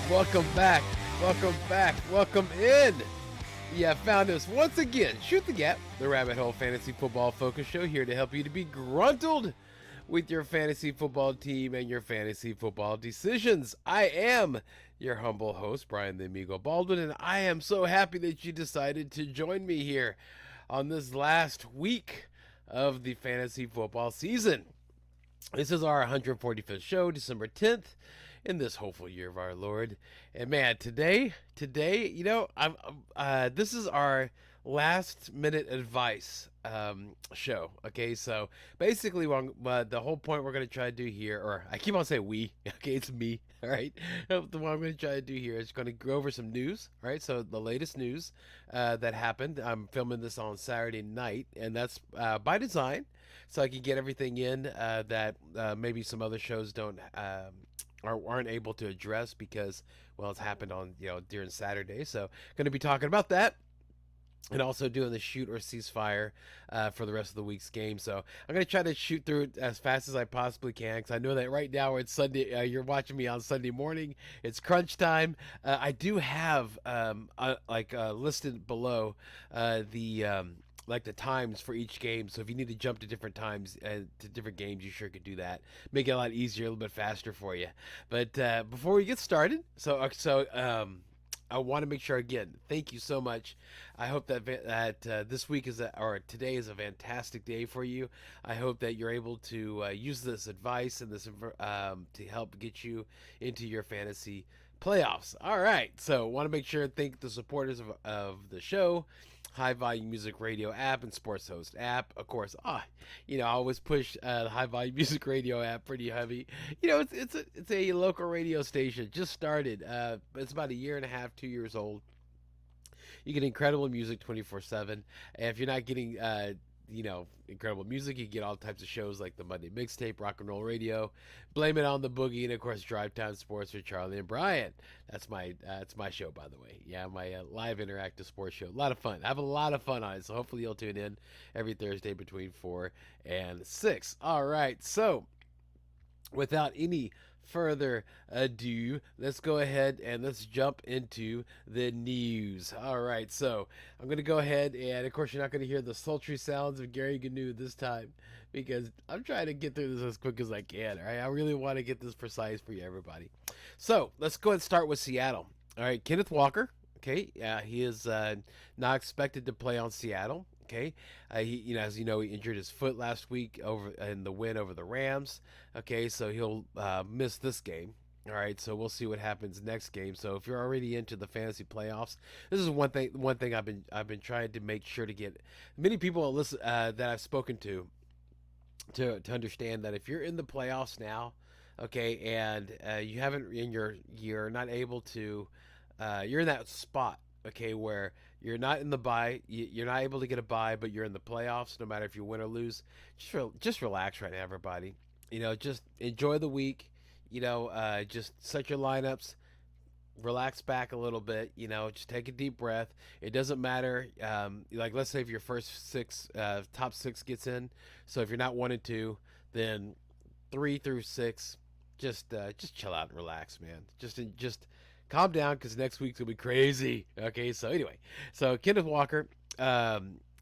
Welcome back. Welcome back. Welcome in. You have found us once again. Shoot the Gap, the Rabbit Hole Fantasy Football Focus Show, here to help you to be gruntled with your fantasy football team and your fantasy football decisions. I am your humble host, Brian the Amigo Baldwin, and I am so happy that you decided to join me here on this last week of the fantasy football season. This is our 145th show, December 10th, in this hopeful year of our Lord. And man, today, this is our last minute advice show. Okay, so basically, the whole point we're going to try to do here, or I keep on saying we, okay, it's me, all right. What I'm going to try to do here is going to go over some news, all right. So the latest news that happened. I'm filming this on Saturday night, and that's by design, so I can get everything in that maybe some other shows don't. Aren't able to address because, well, it's happened on during Saturday. So going to be talking about that, and also doing the shoot or ceasefire for the rest of the week's game. So I'm going to try to shoot through it as fast as I possibly can, because I know that right now it's Sunday. You're watching me on Sunday morning. It's crunch time. I do have listed below the like the times for each game. So if you need to jump to different times to different games, you sure could do that. Make it a lot easier, a little bit faster for you. But before we get started, I want to make sure again, thank you so much. I hope that this week or today is a fantastic day for you. I hope that you're able to use this advice and this to help get you into your fantasy playoffs. All right, so want to make sure and thank the supporters of the show. High Volume Music Radio app and Sports Host app. Of course, I always push the High Volume Music Radio app pretty heavy. It's a local radio station. Just started. It's about a year and a half, 2 years old. You get incredible music 24/7. And if you're not getting incredible music, you get all types of shows like the Monday Mixtape, Rock and Roll Radio, Blame It on the Boogie, and of course Drive Time Sports with Charlie and Brian. That's my show, by the way. Yeah, my live interactive sports show. A lot of fun. I have a lot of fun on it, so hopefully you'll tune in every Thursday between 4 and 6. All right, so without any further ado, let's go ahead and let's jump into the news. All right, so I'm going to go ahead, and of course you're not going to hear the sultry sounds of Gary Gnu this time, because I'm trying to get through this as quick as I can. All right, I really want to get this precise for you, everybody. So let's go ahead and start with Seattle. All right, Kenneth Walker. Okay, he is not expected to play on Seattle. Okay, as you know, he injured his foot last week over in the win over the Rams. Okay, so he'll miss this game. All right, so we'll see what happens next game. So if you're already into the fantasy playoffs, this is one thing I've been trying to make sure to get many people listen that I've spoken to understand that if you're in the playoffs now, okay, and you haven't you're not able to, you're in that spot, okay, where you're not in the bye, you're not able to get a bye, but you're in the playoffs. No matter if you win or lose, just relax right now, everybody. Just enjoy the week. Just set your lineups, relax back a little bit. Just take a deep breath. It doesn't matter. Like, let's say if your first top six gets in. So if you're not 1 and 2, then 3 through 6, just chill out and relax, man. Just calm down, because next week's gonna be crazy. Okay, so anyway, so Kenneth Walker.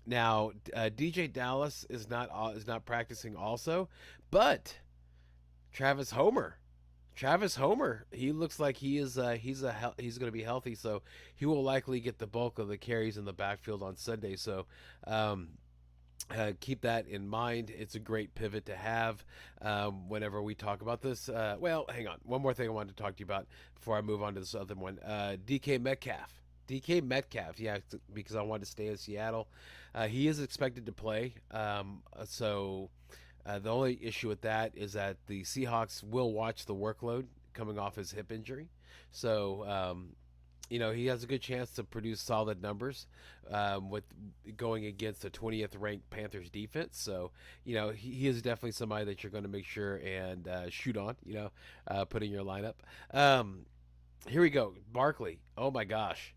Now DJ Dallas is not practicing also, but Travis Homer. He looks like he's going to be healthy, so he will likely get the bulk of the carries in the backfield on Sunday. So keep that in mind. It's a great pivot to have whenever we talk about this. Well, hang on. One more thing I wanted to talk to you about before I move on to this other one. DK Metcalf. Yeah, because I wanted to stay in Seattle. He is expected to play. So the only issue with that is that the Seahawks will watch the workload coming off his hip injury. So he has a good chance to produce solid numbers with going against the 20th ranked Panthers defense. So, he is definitely somebody that you're going to make sure and shoot on, put in your lineup. Here we go. Barkley. Oh my gosh.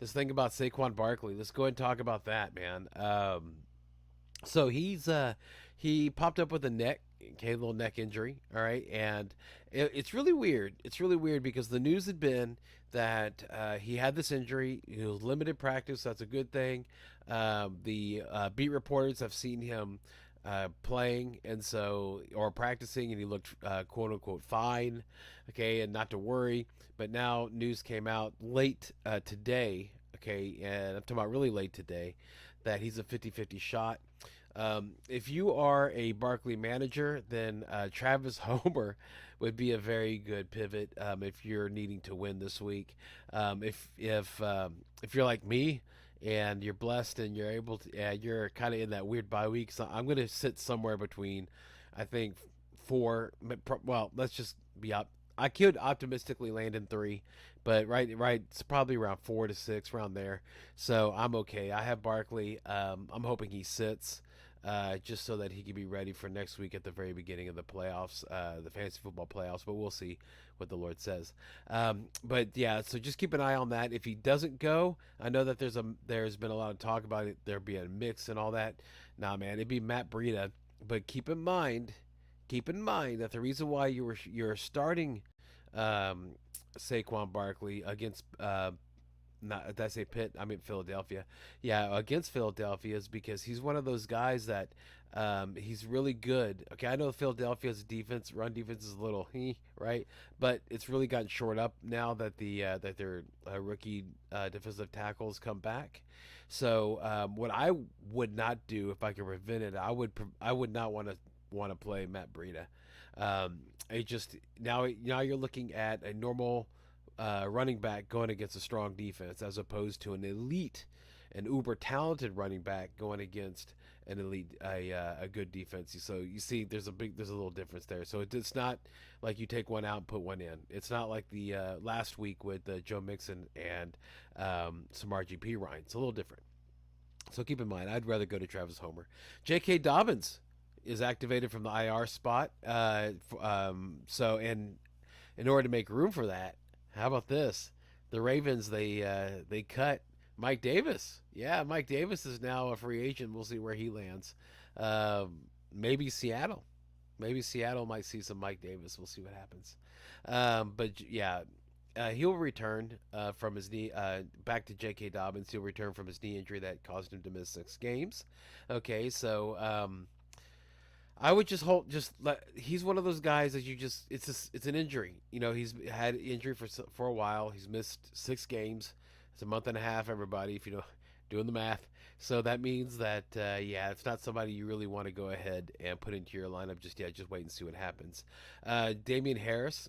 This thing about Saquon Barkley. Let's go ahead and talk about that, man. So he popped up with a neck Okay, little neck injury. All right, and it's really weird. It's really weird because the news had been that he had this injury. He was limited practice. That's a good thing. The beat reporters have seen him playing and so or practicing, and he looked quote unquote fine. Okay, and not to worry. But now news came out late today. Okay, and I'm talking about really late today that he's a 50-50 shot. If you are a Barkley manager, then Travis Homer would be a very good pivot if you're needing to win this week. If you're like me and you're blessed and you're able to, you're kind of in that weird bye week. So I'm going to sit somewhere between, I think, four. Well, let's just be up. I could optimistically land in three, but right, it's probably around 4 to 6, around there. So I'm okay. I have Barkley. I'm hoping he sits just so that he can be ready for next week at the very beginning of the playoffs, the fantasy football playoffs. But we'll see what the Lord says. But yeah, so just keep an eye on that. If he doesn't go, I know that there's been a lot of talk about it. There being a mix and all that. Nah, man, it'd be Matt Breida. But keep in mind that the reason why you're starting um, Saquon Barkley against not did I say Pitt? I mean Philadelphia. Yeah, against Philadelphia is because he's one of those guys that he's really good. Okay, I know Philadelphia's run defense is a little right, but it's really gotten short up now that that their rookie defensive tackles come back. So what I would not do if I could prevent it, I would not want to play Matt Breida. It just now you're looking at a normal running back going against a strong defense as opposed to an uber talented running back going against an elite, a good defense. So you see, there's a little difference there. So it's not like you take one out and put one in. It's not like the last week with Joe Mixon and some RGP Ryan. It's a little different. So keep in mind, I'd rather go to Travis Homer. J.K. Dobbins is activated from the IR spot. So in order to make room for that, how about this? The Ravens they cut Mike Davis. Yeah, Mike Davis is now a free agent. We'll see where he lands. Maybe Seattle. Maybe Seattle might see some Mike Davis. We'll see what happens. But yeah, he'll return from his knee. Back to J.K. Dobbins. He'll return from his knee injury that caused him to miss 6 games. Okay, so I would just hold. Just let. He's one of those guys that you just. It's an injury. You know, he's had injury for a while. He's missed 6 games. It's a month and a half. Everybody, if you know, doing the math. So that means that yeah, it's not somebody you really want to go ahead and put into your lineup just yet. Just wait and see what happens. Damian Harris,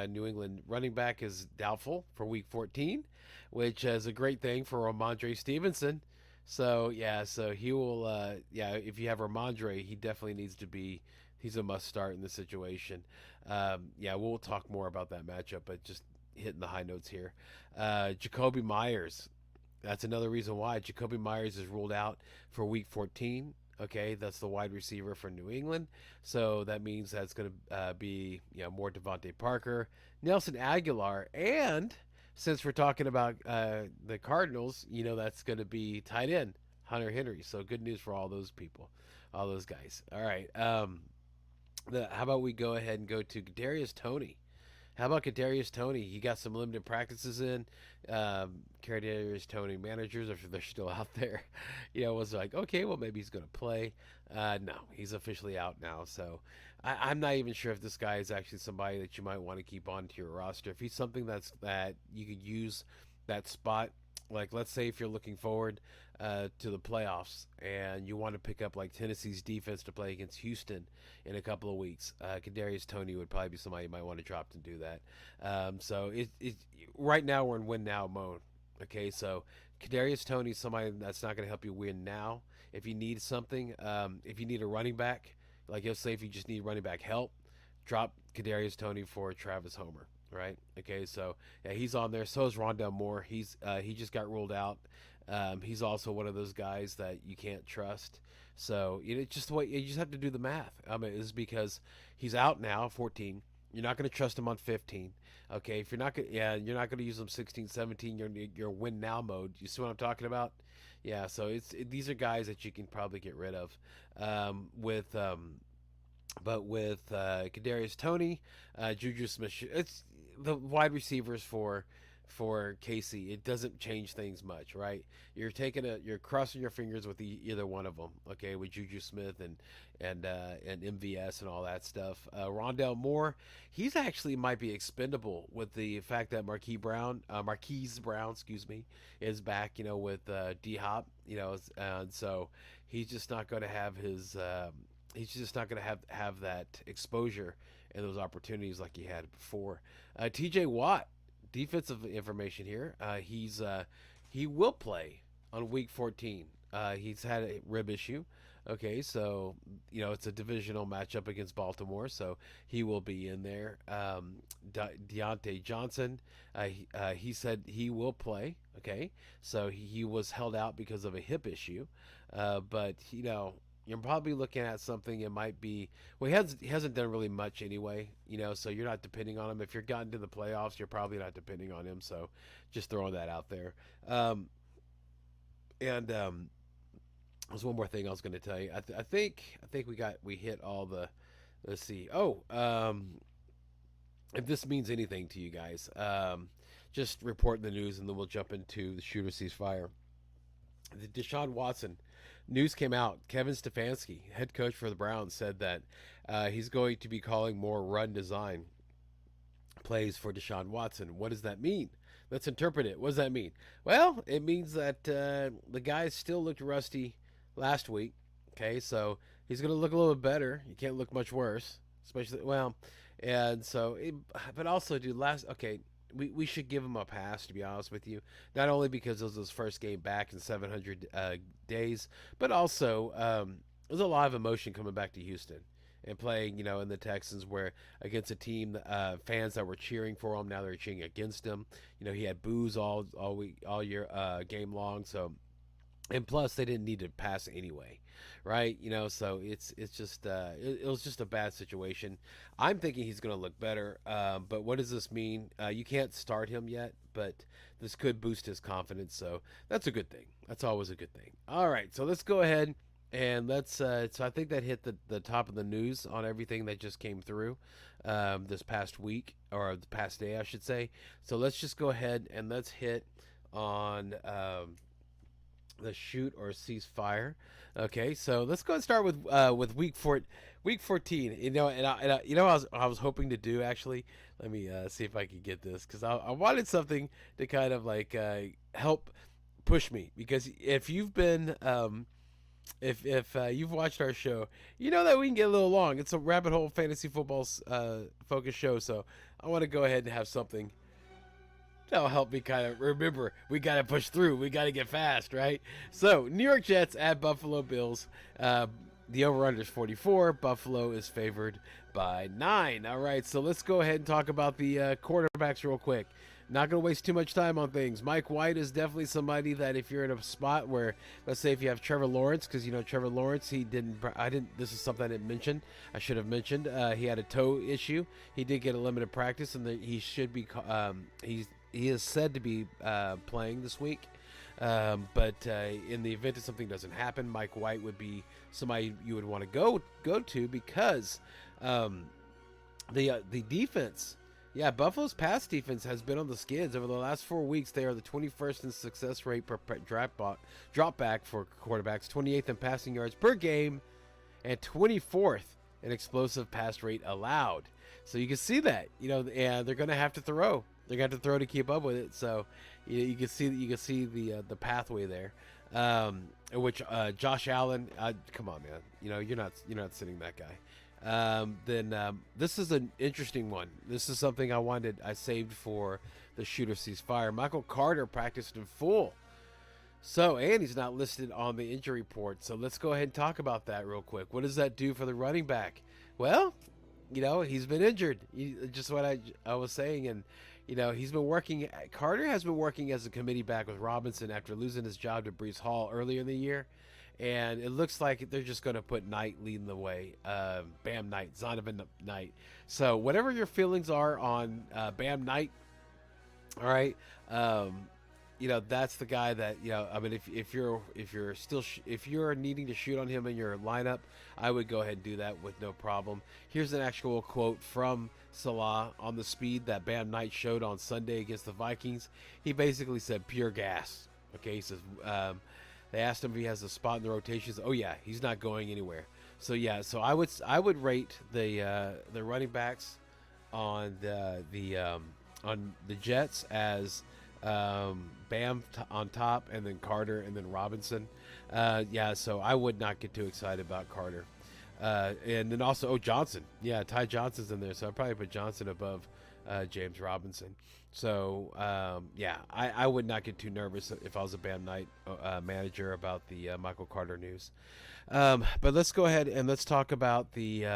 New England running back, is doubtful for Week 14, which is a great thing for Ramondre Stevenson. So yeah, so he will. Yeah, if you have Ramondre, he definitely needs to be. He's a must start in this situation. Yeah, we'll talk more about that matchup, but just hitting the high notes here. Jacoby Myers. That's another reason why Jacoby Myers is ruled out for Week 14. Okay, that's the wide receiver for New England. So that means that's going to be more Devontae Parker, Nelson Aguilar, and since we're talking about the Cardinals, that's going to be tight end Hunter Henry. So good news for all those people, all those guys. All right. How about we go ahead and go to Kadarius Toney? How about Kadarius Toney? He got some limited practices in. Kadarius Toney managers, if they're still out there, was like, okay, well maybe he's going to play. No, he's officially out now. So I'm not even sure if this guy is actually somebody that you might want to keep onto your roster. If he's something that you could use that spot, like let's say if you're looking forward to the playoffs and you want to pick up like Tennessee's defense to play against Houston in a couple of weeks, Kadarius Toney would probably be somebody you might want to drop to do that. So right now we're in win now mode. Okay, so Kadarius Toney is somebody that's not going to help you win now. If you need something, if you need a running back, like you'll say if you just need running back help, drop Kadarius Toney for Travis Homer. Right. Okay. So yeah, he's on there. So is Rondell Moore. He just got ruled out. He's also one of those guys that you can't trust. So just the way you just have to do the math. Is because he's out now, 14. You're not going to trust him on 15. Okay, if you're not going, you're not going to use him 16, 17. You're win now mode. You see what I'm talking about? Yeah. So these are guys that you can probably get rid of. But with Kadarius Toney, Juju Smith, it's the wide receivers for Casey. It doesn't change things much, right? You're crossing your fingers with either one of them, okay? With Juju Smith and MVS and all that stuff. Rondell Moore, he's actually might be expendable with the fact that Marquise Brown, excuse me, is back. With D Hop, and so he's just not going to have his. He's just not going to have that exposure and those opportunities like he had before. T.J. Watt, defensive information here. He will play on week 14. He's had a rib issue. Okay, so it's a divisional matchup against Baltimore, so he will be in there. Deontay Johnson, he said he will play. Okay, so he was held out because of a hip issue, but you're probably looking at something. It might be he hasn't done really much anyway, so you're not depending on him. If you're gotten to the playoffs, you're probably not depending on him. So just throwing that out there. And There's one more thing I was going to tell you. I think we hit all the. Let's see. If this means anything to you guys, just report the news, and then we'll jump into the shooter sees fire. The Deshaun Watson news came out. Kevin Stefanski, head coach for the Browns, said that he's going to be calling more run design plays for Deshaun Watson. What does that mean? Let's interpret it. What does that mean? Well, it means that the guy still looked rusty last week. Okay, so he's going to look a little bit better. You can't look much worse, especially and so. But also, dude, okay. We should give him a pass, to be honest with you. Not only because it was his first game back in 700 days, but also there's a lot of emotion coming back to Houston and playing, in the Texans, where against a team, fans that were cheering for him, now they're cheering against him. He had boos all week, all year, game long. So, and plus they didn't need to pass anyway, right? So it's just it was just a bad situation. I'm thinking he's going to look better, but what does this mean? You can't start him yet, but this could boost his confidence, so that's a good thing. That's always a good thing. All right, so let's go ahead and let's. So I think that hit the top of the news on everything that just came through this past week, or the past day, I should say. So let's just go ahead and let's hit on. The shoot or cease fire. Okay, so let's go and start with week 14. I was hoping to do actually. Let me see if I can get this, because I wanted something to kind of like help push me, because if you've been if you've watched our show, you know that we can get a little long. It's a rabbit hole fantasy football focused show, so I want to go ahead and have something that'll help me kind of remember we got to push through. We got to get fast, right? So, New York Jets at Buffalo Bills. The over-under is 44. Buffalo is favored by 9. All right, so let's go ahead and talk about the quarterbacks real quick. Not going to waste too much time on things. Mike White is definitely somebody that if you're in a spot where, let's say if you have Trevor Lawrence, because Trevor Lawrence, this is something I didn't mention. I should have mentioned. He had a toe issue. He did get a limited practice, and he should be, he is said to be playing this week, but in the event that something doesn't happen, Mike White would be somebody you would want to go to, because the defense, Buffalo's pass defense has been on the skids over the last 4 weeks. They are the 21st in success rate per drop back for quarterbacks, 28th in passing yards per game, and 24th in explosive pass rate allowed. So you can see that, and they're going to have to throw. They're going to have to throw to keep up with it. So you can see the pathway there. Which Josh Allen, come on, man. You're not sitting that guy. Then this is an interesting one. This is something I saved for the shooter sees fire. Michael Carter practiced in full. So, and he's not listed on the injury report. So let's go ahead and talk about that real quick. What does that do for the running back? Well, he's been injured. Just what I was saying, and he's been working. Carter has been working as a committee back with Robinson after losing his job to Breece Hall earlier in the year, and it looks like they're just going to put Knight leading the way. Bam Knight, Zonovan Knight. So whatever your feelings are on Bam Knight, all right. that's the guy that I mean, if you're needing to shoot on him in your lineup, I would go ahead and do that with no problem. Here's an actual quote from Salah on the speed that Bam Knight showed on Sunday against the Vikings. He basically said pure gas. Okay, he says they asked him if he has a spot in the rotations. Oh yeah, he's not going anywhere. So yeah, so I would rate the running backs on the Jets as Bam on top, and then Carter, and then Robinson. Yeah, so I would not get too excited about Carter. And then also, Johnson. Yeah, Ty Johnson's in there, so I'd probably put Johnson above James Robinson. So, yeah, I would not get too nervous if I was a Bam Knight manager about the Michael Carter news. But let's go ahead and let's talk about the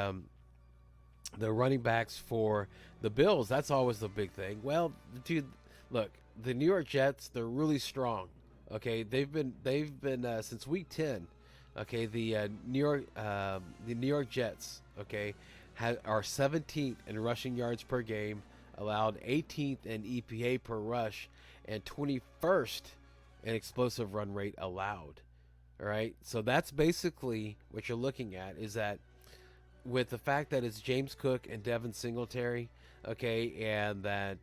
running backs for the Bills. That's always the big thing. Well, dude, look, the New York Jets, they're really strong. Okay, they've been since week 10. Okay, the New York Jets, okay, are 17th in rushing yards per game, allowed 18th in EPA per rush, and 21st in explosive run rate allowed. All right, so that's basically what you're looking at, is that with the fact that it's James Cook and Devin Singletary, okay, and that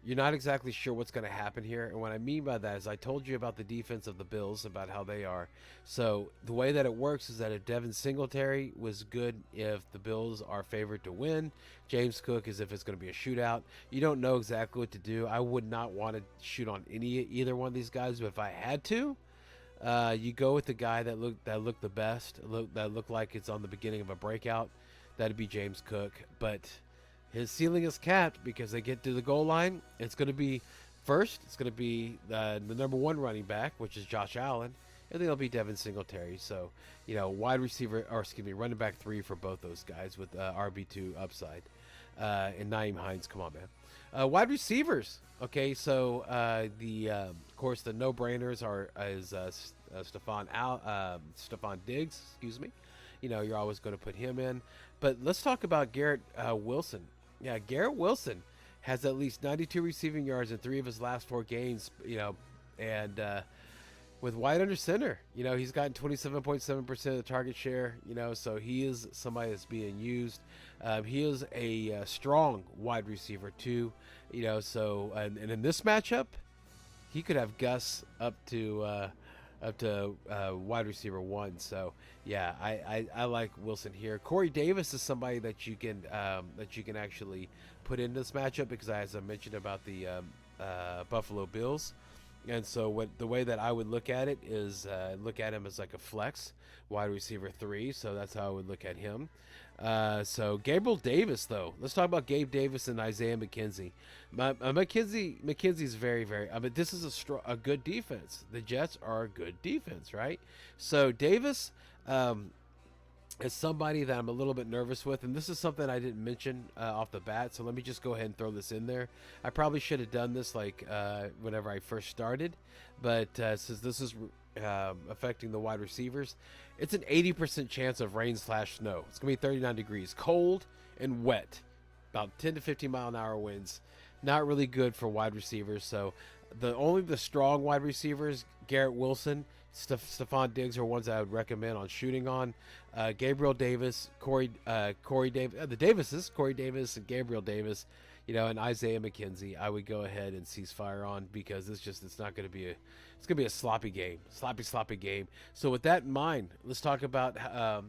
you're not exactly sure what's going to happen here. And what I mean by that is I told you about the defense of the Bills, about how they are. So the way that it works is that if Devin Singletary was good, if the Bills are favored to win, James Cook is if it's going to be a shootout. You don't know exactly what to do. I would not want to shoot on either one of these guys, but if I had to, you go with the guy that looked the best, that looked like it's on the beginning of a breakout. That'd be James Cook, but his ceiling is capped because they get to the goal line. It's going to be first. It's going to be the number one running back, which is Josh Allen, and then it'll be Devin Singletary. So, wide receiver, or excuse me, running back 3 for both those guys with RB2 upside. And Naeem Hines, come on, man. Wide receivers. Okay, so of course the no-brainers is Stephon Diggs. Excuse me. You're always going to put him in. But let's talk about Garrett Wilson. Yeah, Garrett Wilson has at least 92 receiving yards in 3 of his last 4 games. And with White under center, he's gotten 27.7% of the target share. So he is somebody that's being used. He is a strong wide receiver too. So and in this matchup, he could have Gus up to wide receiver 1. So yeah, I like Wilson here. Corey Davis is somebody that you can actually put in this matchup because, as I mentioned about the Buffalo Bills. And so the way that I would look at it is look at him as like a flex wide receiver 3. So that's how I would look at him. So Gabriel Davis, though. Let's talk about Gabe Davis and Isaiah McKenzie. McKenzie's very, very. I mean, this is a good defense. The Jets are a good defense, right? So Davis is somebody that I'm a little bit nervous with, and this is something I didn't mention off the bat. So let me just go ahead and throw this in there. I probably should have done this whenever I first started, but since this is affecting the wide receivers, it's an 80% chance of rain/snow. It's gonna be 39 degrees, cold and wet, about 10 to 15 mile an hour winds. Not really good for wide receivers. So only the strong wide receivers, Garrett Wilson, Stephon Diggs, are ones I would recommend on shooting on. Gabriel Davis, Corey Davis, the Davises, Corey Davis and Gabriel Davis, and Isaiah McKenzie, I would go ahead and cease fire on, because it's not going to be it's going to be a sloppy game, sloppy game. So with that in mind, let's talk about how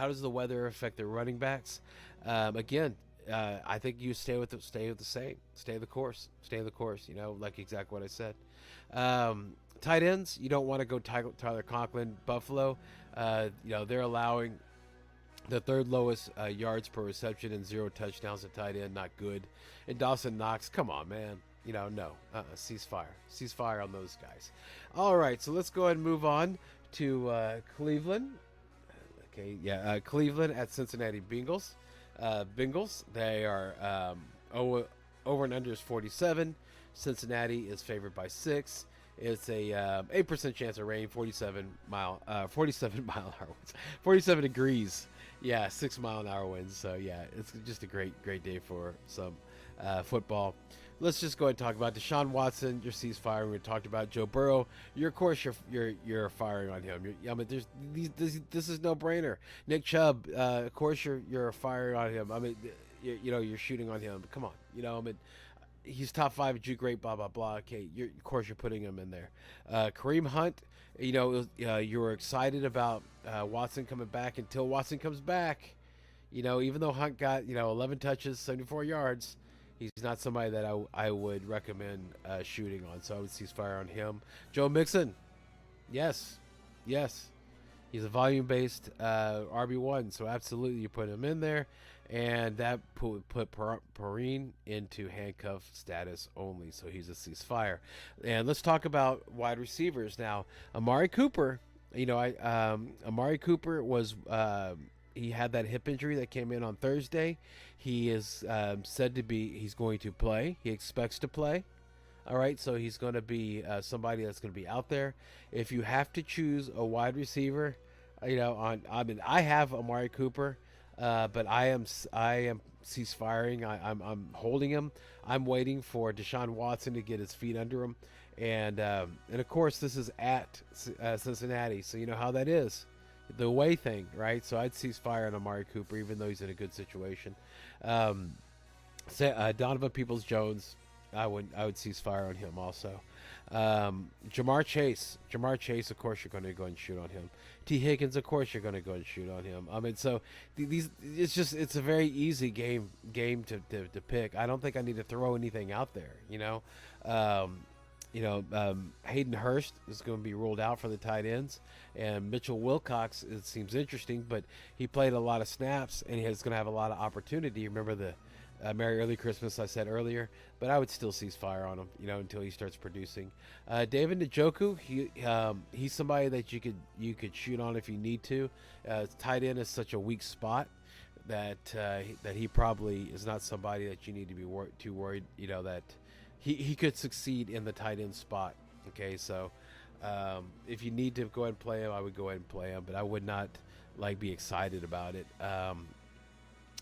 does the weather affect the running backs. Again, I think you stay with the same, stay the course, like exactly what I said. Tight ends, you don't want to go Tyler Conklin. Buffalo, they're allowing the 3rd lowest yards per reception and 0 touchdowns at tight end. Not good. And Dawson Knox, come on, man. No. Cease fire on those guys. All right, so let's go ahead and move on to Cleveland. Okay, yeah, Cleveland at Cincinnati Bengals. Bengals, they are over and under is 47. Cincinnati is favored by 6. It's a 8% chance of rain, 47 mile an hour winds, 47 degrees. Yeah, 6 mile an hour winds. So yeah, it's just a great day for some football. Let's just go ahead and talk about Deshaun Watson. Your ceasefire. We talked about Joe Burrow. Of course, you're firing on him. I mean, this is no brainer. Nick Chubb. Of course, you're firing on him. I mean, you're shooting on him. Come on, I mean, he's top 5 Jew great, blah blah blah. Okay, of course you're putting him in there. Kareem Hunt, you were excited about Watson coming back until Watson comes back. Even though Hunt got 11 touches, 74 yards, he's not somebody that I would recommend shooting on. So I would cease fire on him. Joe Mixon, yes, he's a volume-based RB1, so absolutely you put him in there. And that put Perrine into handcuff status only, so he's a ceasefire. And let's talk about wide receivers now. Amari Cooper, Amari Cooper was he had that hip injury that came in on Thursday. He is said to be he's going to play. He expects to play. All right, so he's going to be somebody that's going to be out there. If you have to choose a wide receiver, I have Amari Cooper. But I am ceasefiring. I'm holding him. I'm waiting for Deshaun Watson to get his feet under him, and of course this is at Cincinnati, so you know how that is, the away thing, right? So I'd ceasefire on Amari Cooper, even though he's in a good situation. Donovan Peoples-Jones, I would cease fire on him also. Jamar Chase, of course you're going to go and shoot on him. T. Higgins, of course you're going to go and shoot on him. I mean, so it's a very easy game to pick. I don't think I need to throw anything out there. Hayden Hurst is going to be ruled out for the tight ends, and Mitchell Wilcox, it seems interesting, but he played a lot of snaps and he's going to have a lot of opportunity. Remember the Merry Early Christmas I said earlier, but I would still cease fire on him, until he starts producing. David Njoku, he's somebody that you could shoot on if you need to. Tight end is such a weak spot that he probably is not somebody that you need to be too worried. That he could succeed in the tight end spot. Okay, so if you need to go ahead and play him, I would go ahead and play him, but I would not be excited about it.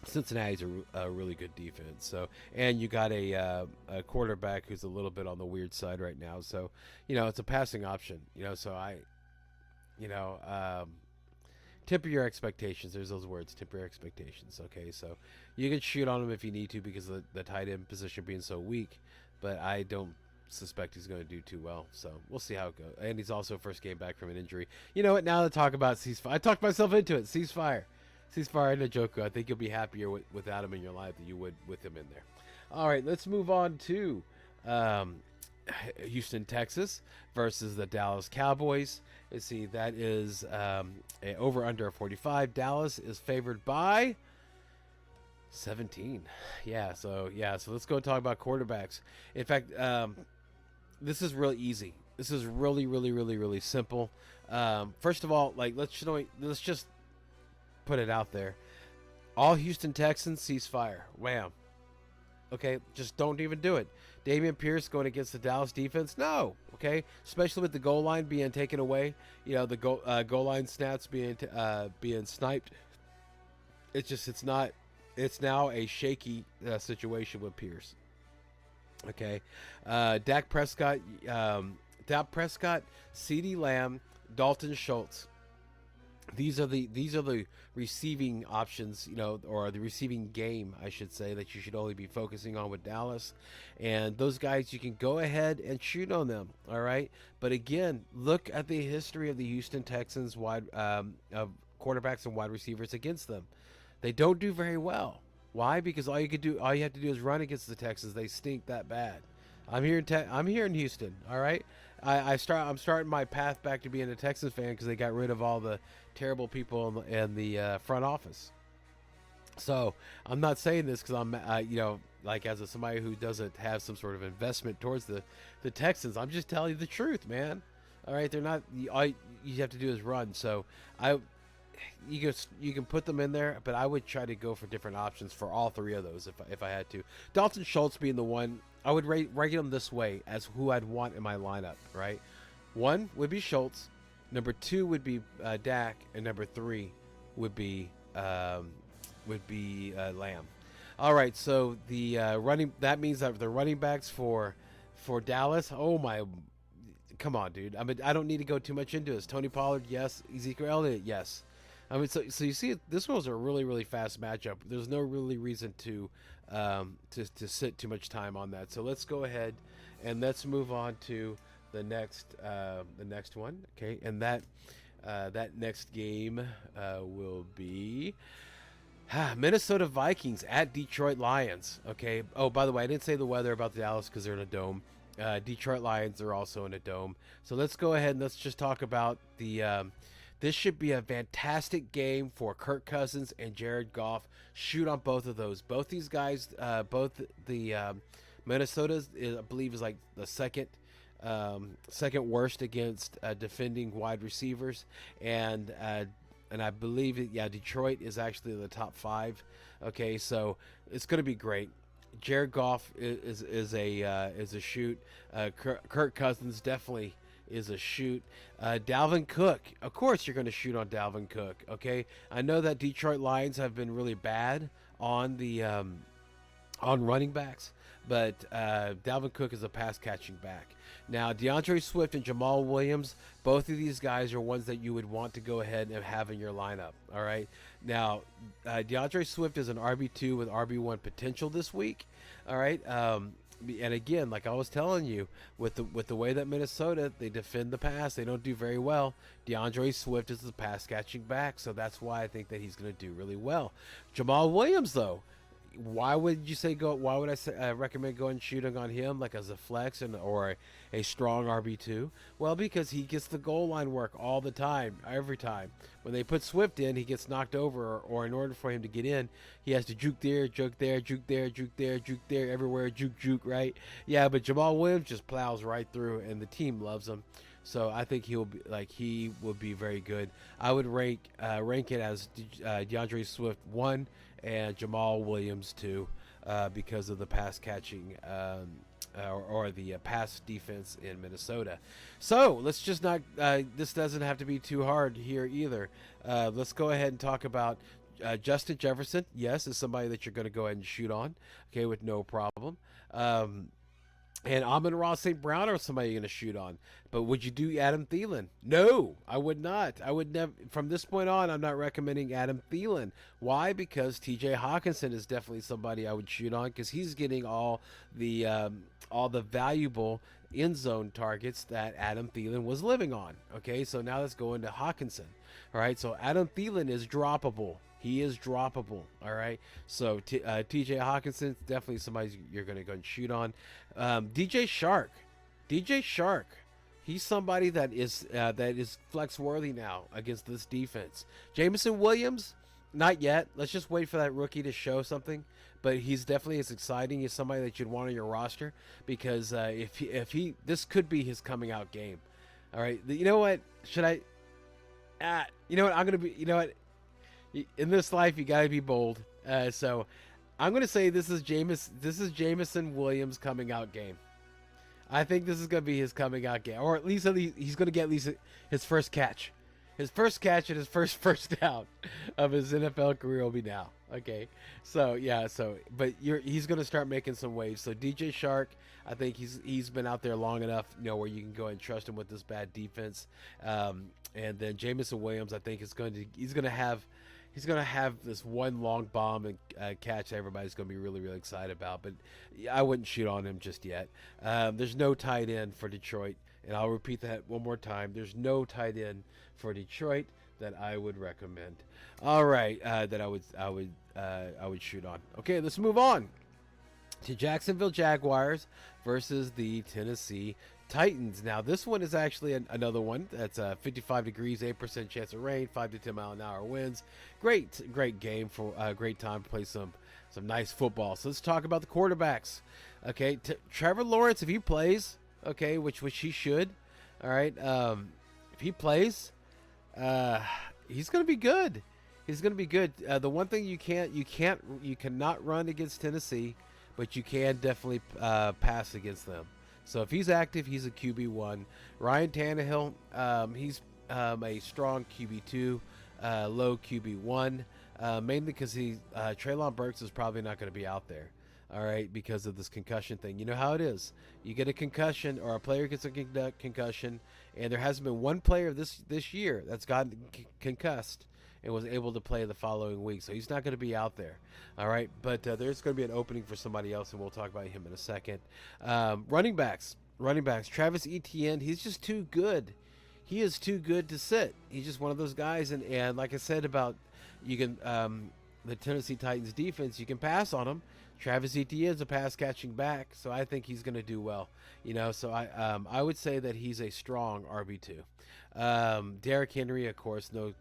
Cincinnati's a really good defense. So, and you got a quarterback who's a little bit on the weird side right now. So, it's a passing option. So temper your expectations. There's those words, temper your expectations. Okay, so you can shoot on him if you need to because of the tight end position being so weak, but I don't suspect he's going to do too well. So we'll see how it goes. And he's also first game back from an injury. You know what? Now to talk about ceasefire, I talked myself into it. Ceasefire Njoku. I think you'll be happier without him in your life than you would with him in there. All right, let's move on to Houston, Texas versus the Dallas Cowboys. Let's see, that is over under 45. Dallas is favored by 17. So let's go talk about quarterbacks. In fact, this is really easy. This is really, really, really, really simple. First of all, let's just put it out there. All Houston Texans cease fire. Wham. Okay, just don't even do it. Dameon Pierce going against the Dallas defense? No. Okay, especially with the goal line being taken away. The goal line snaps being sniped. It's now a shaky situation with Pierce. Okay, Dak Prescott, CeeDee Lamb, Dalton Schultz. These are the receiving options, or the receiving game, I should say, that you should only be focusing on with Dallas. And those guys, you can go ahead and shoot on them, all right? But again, look at the history of the Houston Texans of quarterbacks and wide receivers against them. They don't do very well. Why? Because all you have to do is run against the Texans. They stink that bad. I'm here in Houston, all right? I'm starting my path back to being a Texans fan because they got rid of all the terrible people in the front office. So I'm not saying this because I'm, as somebody who doesn't have some sort of investment towards the Texans. I'm just telling you the truth, man. All right, they're not. All you have to do is run. So you can put them in there, but I would try to go for different options for all three of those if I had to. Dalton Schultz being the one. I would rate them this way as who I'd want in my lineup, right? 1 would be Schultz, number 2 would be Dak, and number 3 would be Lamb. All right, so the running that means that the running backs for Dallas. Oh my, come on, dude. I mean, I don't need to go too much into this. Tony Pollard, yes. Ezekiel Elliott, yes. I mean, so you see, this was a really fast matchup. There's no really reason to sit too much time on that. So let's go ahead and let's move on to the next one. Okay, and that next game will be Minnesota Vikings at Detroit Lions. Okay. Oh, by the way, I didn't say the weather about Dallas because they're in a dome. Detroit Lions are also in a dome. So let's go ahead and let's just talk about the. This should be a fantastic game for Kirk Cousins and Jared Goff. Shoot on both of those. Both these guys, both the Minnesota's, I believe, is like the second worst against defending wide receivers, and I believe yeah, Detroit is actually the top 5. Okay, so it's going to be great. Jared Goff is a shoot. Kirk Cousins definitely is a shoot. Dalvin Cook, of course, you're going to shoot on Dalvin Cook. Okay, I know that Detroit Lions have been really bad on the on running backs, but Dalvin Cook is a pass catching back. Now, DeAndre Swift and Jamal Williams, both of these guys are ones that you would want to go ahead and have in your lineup. All right. Now, DeAndre Swift is an RB2 with RB1 potential this week. All right. And again, like I was telling you, with the way that Minnesota, they defend the pass, they don't do very well. DeAndre Swift is the pass catching back, so that's why I think that he's going to do really well. Jamal Williams, though, why would you say go? Why would I say, recommend going shooting on him like as a flex or a strong RB2? Well, because he gets the goal line work all the time, every time. When they put Swift in, he gets knocked over, or in order for him to get in, he has to juke there, juke there, juke there, juke there, juke there, everywhere, juke, right? Yeah, but Jamal Williams just plows right through, and the team loves him. So I think he will be very good. I would rank it as DeAndre Swift 1 and Jamal Williams 2 because of the pass catching or the pass defense in Minnesota. So let's just not. This doesn't have to be too hard here either. Let's go ahead and talk about Justin Jefferson. Yes, is somebody that you're going to go ahead and shoot on. Okay, with no problem. And Amon-Ra St. Brown or somebody you're going to shoot on. But would you do Adam Thielen? No, I would not. I would never. From this point on, I'm not recommending Adam Thielen. Why? Because T.J. Hawkinson is definitely somebody I would shoot on because he's getting all the valuable end zone targets that Adam Thielen was living on. Okay, so now let's go into Hawkinson. All right, so Adam Thielen is droppable. He is droppable. All right. So T.J. Hawkinson definitely somebody you're going to go and shoot on. DJ Shark. He's somebody that is flex worthy now against this defense. Jameson Williams, not yet. Let's just wait for that rookie to show something. But he's definitely as exciting as somebody that you'd want on your roster because if he this could be his coming out game. All right. You know what? Should I? You know what? I'm gonna be. You know what? In this life, you gotta be bold. So, I'm gonna say this is Jameson Williams' coming out game. I think this is gonna be his coming out game, or at least he's gonna get at least his first catch, and his first down of his NFL career will be now. Okay, so yeah, but he's gonna start making some waves. So DJ Shark, I think he's been out there long enough, where you can go and trust him with this bad defense. And then Jameson Williams, I think he's gonna have this one long bomb and catch everybody's going to be really, really excited about. But I wouldn't shoot on him just yet. There's no tight end for Detroit. And I'll repeat that one more time. There's no tight end for Detroit that I would recommend. All right, that I would shoot on. Okay, let's move on to Jacksonville Jaguars versus the Tennessee Titans. Now, this one is actually another one that's 55 degrees, 8% chance of rain, 5 to 10 mile an hour winds. Great game for a great time to play some nice football. So let's talk about the quarterbacks. Okay, Trevor Lawrence, if he plays, okay, which he should. All right, if he plays, he's going to be good. He's going to be good. The one thing you cannot run against Tennessee, but you can definitely pass against them. So if he's active, he's a QB1. Ryan Tannehill, he's a strong QB2, low QB1. mainly because Treylon Burks is probably not going to be out there. All right, because of this concussion thing. You know how it is. You get a concussion, or a player gets a concussion, and there hasn't been one player this year that's gotten concussed and was able to play the following week. So he's not going to be out there. All right, but there's going to be an opening for somebody else, and we'll talk about him in a second. Running backs. Travis Etienne, he's just too good. He is too good to sit. He's just one of those guys, and like I said about you can the Tennessee Titans defense, you can pass on him. Travis Etienne is a pass catching back, so I think he's going to do well. So I would say that he's a strong RB2. Derrick Henry, of course, no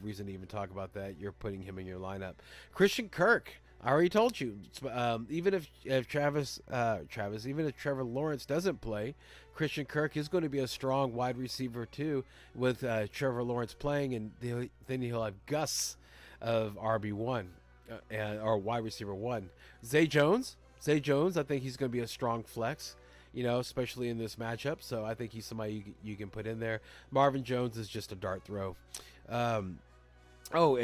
reason to even talk about that. You're putting him in your lineup. Christian Kirk, I already told you. Even if Trevor Lawrence doesn't play, Christian Kirk is going to be a strong wide receiver too, with Trevor Lawrence playing, and then he'll have Gus of RB1 or wide receiver 1. Zay Jones, I think he's going to be a strong flex, especially in this matchup. So I think he's somebody you can put in there. Marvin Jones is just a dart throw. And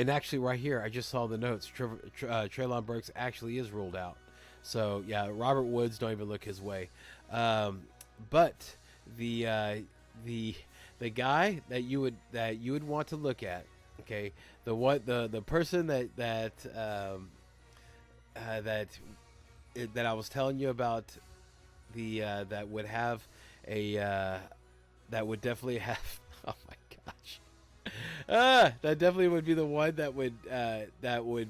actually right here, I just saw the notes. Treylon Burks actually is ruled out. So yeah, Robert Woods, don't even look his way. But the guy that you would want to look at, okay, the person that I was telling you about, that would have that would definitely have oh my gosh, that definitely would be the one that would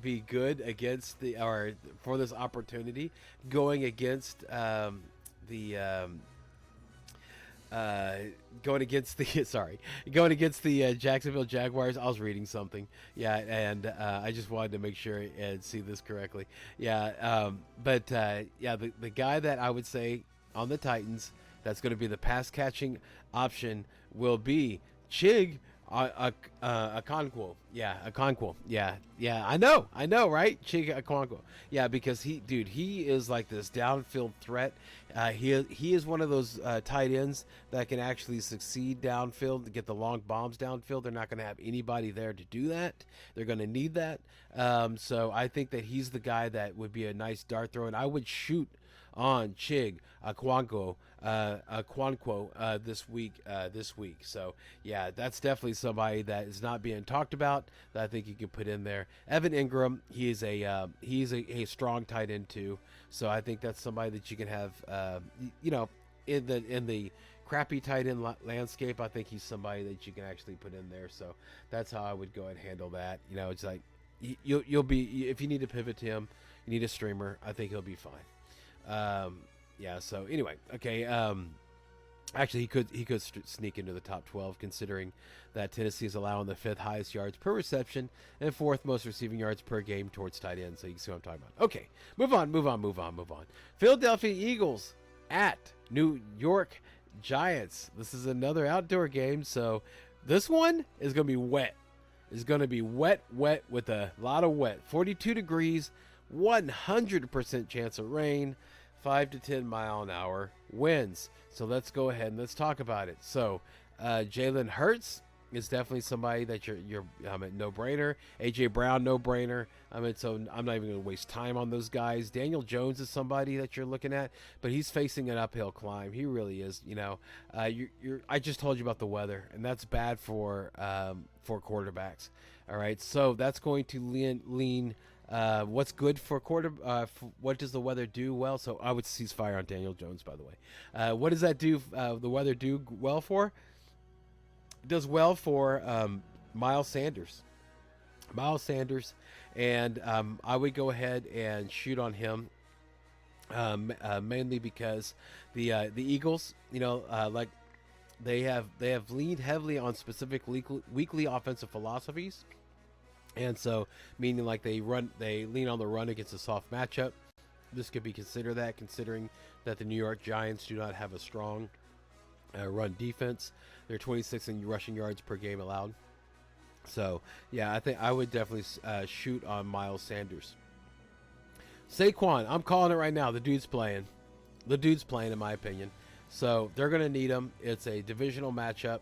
be good against for this opportunity, going against going against the Jacksonville Jaguars. I was reading something, and I just wanted to make sure and see this correctly. The guy that I would say on the Titans that's going to be the pass catching option will be Chig Okonkwo. Okonkwo. I know, right? Chig Okonkwo. Because he is like this downfield threat. He is one of those tight ends that can actually succeed downfield to get the long bombs downfield. They're not going to have anybody there to do that. They're going to need that. So I think that he's the guy that would be a nice dart throw, and I would shoot on Chig Okonkwo this week. So yeah, that's definitely somebody that is not being talked about that I think you can put in there. Evan Ingram, he's a strong tight end too. So I think that's somebody that you can have in the crappy tight end landscape. I think he's somebody that you can actually put in there. So that's how I would go and handle that. It's like you'll be, if you need to pivot to him, you need a streamer, I think he'll be fine. So anyway, okay. Actually, he could sneak into the top 12, considering that Tennessee is allowing the 5th highest yards per reception and 4th most receiving yards per game towards tight end. So you can see what I'm talking about. Okay, move on. Philadelphia Eagles at New York Giants. This is another outdoor game, so this one is going to be wet. It's going to be wet with a lot of wet. 42 degrees, 100% chance of rain, 5 to 10 mile an hour winds. So let's go ahead and let's talk about it. So Jalen Hurts is definitely somebody that you're no brainer. AJ Brown, no brainer. So I'm not even going to waste time on those guys. Daniel Jones is somebody that you're looking at, but he's facing an uphill climb. He really is. I just told you about the weather, and that's bad for quarterbacks. All right, so that's going to lean. What's good for what does the weather do well? So I would cease fire on Daniel Jones, by the way. What does that do? The weather do well for? It does well for Miles Sanders. And I would go ahead and shoot on him, mainly because the Eagles, like they have leaned heavily on specific weekly offensive philosophies. And so, meaning like they lean on the run against a soft matchup. This could be considering that the New York Giants do not have a strong run defense. They're 26th in rushing yards per game allowed. So, yeah, I think I would definitely shoot on Miles Sanders. Saquon, I'm calling it right now. The dude's playing, in my opinion. So they're going to need him. It's a divisional matchup.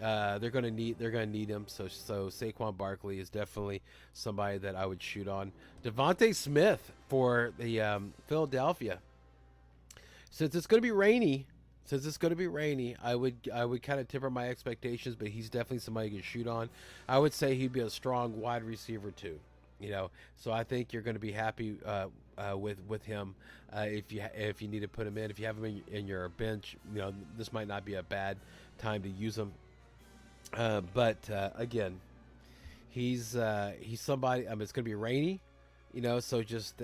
they're gonna need him. So Saquon Barkley is definitely somebody that I would shoot on. Devontae Smith for the Philadelphia. Since it's gonna be rainy, I would kind of temper my expectations, but he's definitely somebody you can shoot on. I would say he'd be a strong wide receiver too. So I think you're going to be happy with him if you need to put him in. If you have him in your bench, this might not be a bad time to use him. But again, he's somebody. I mean, it's going to be rainy, so just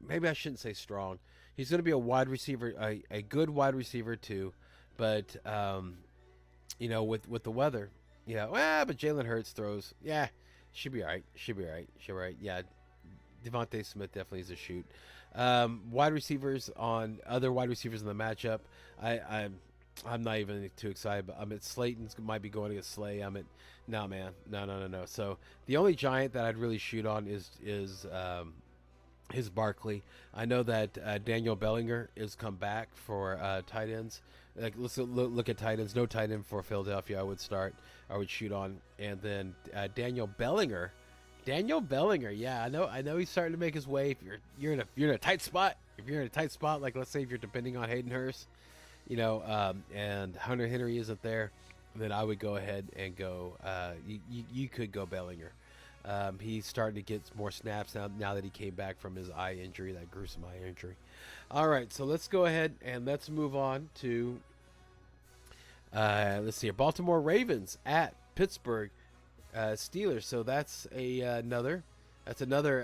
maybe I shouldn't say strong. He's going to be a wide receiver, a good wide receiver too, but with the weather, but Jalen Hurts throws, should be all right. Should be all right. Yeah, Devontae Smith definitely is a shoot. Wide receivers on other wide receivers in the matchup. I'm not even too excited. But Slayton's might be going against Slay. No, man, no. So the only giant that I'd really shoot on is Barkley. I know that Daniel Bellinger is come back for tight ends. Like let's look at tight ends. No tight end for Philadelphia. I would shoot on, and then Daniel Bellinger. Yeah, I know he's starting to make his way. If you're in a tight spot, like let's say if you're depending on Hayden Hurst, and Hunter Henry isn't there, then I would go ahead and go. You could go Bellinger. He's starting to get more snaps now that he came back from his eye injury, that gruesome eye injury. All right, so let's go ahead and let's move on to let's see here, Baltimore Ravens at Pittsburgh Steelers. So that's another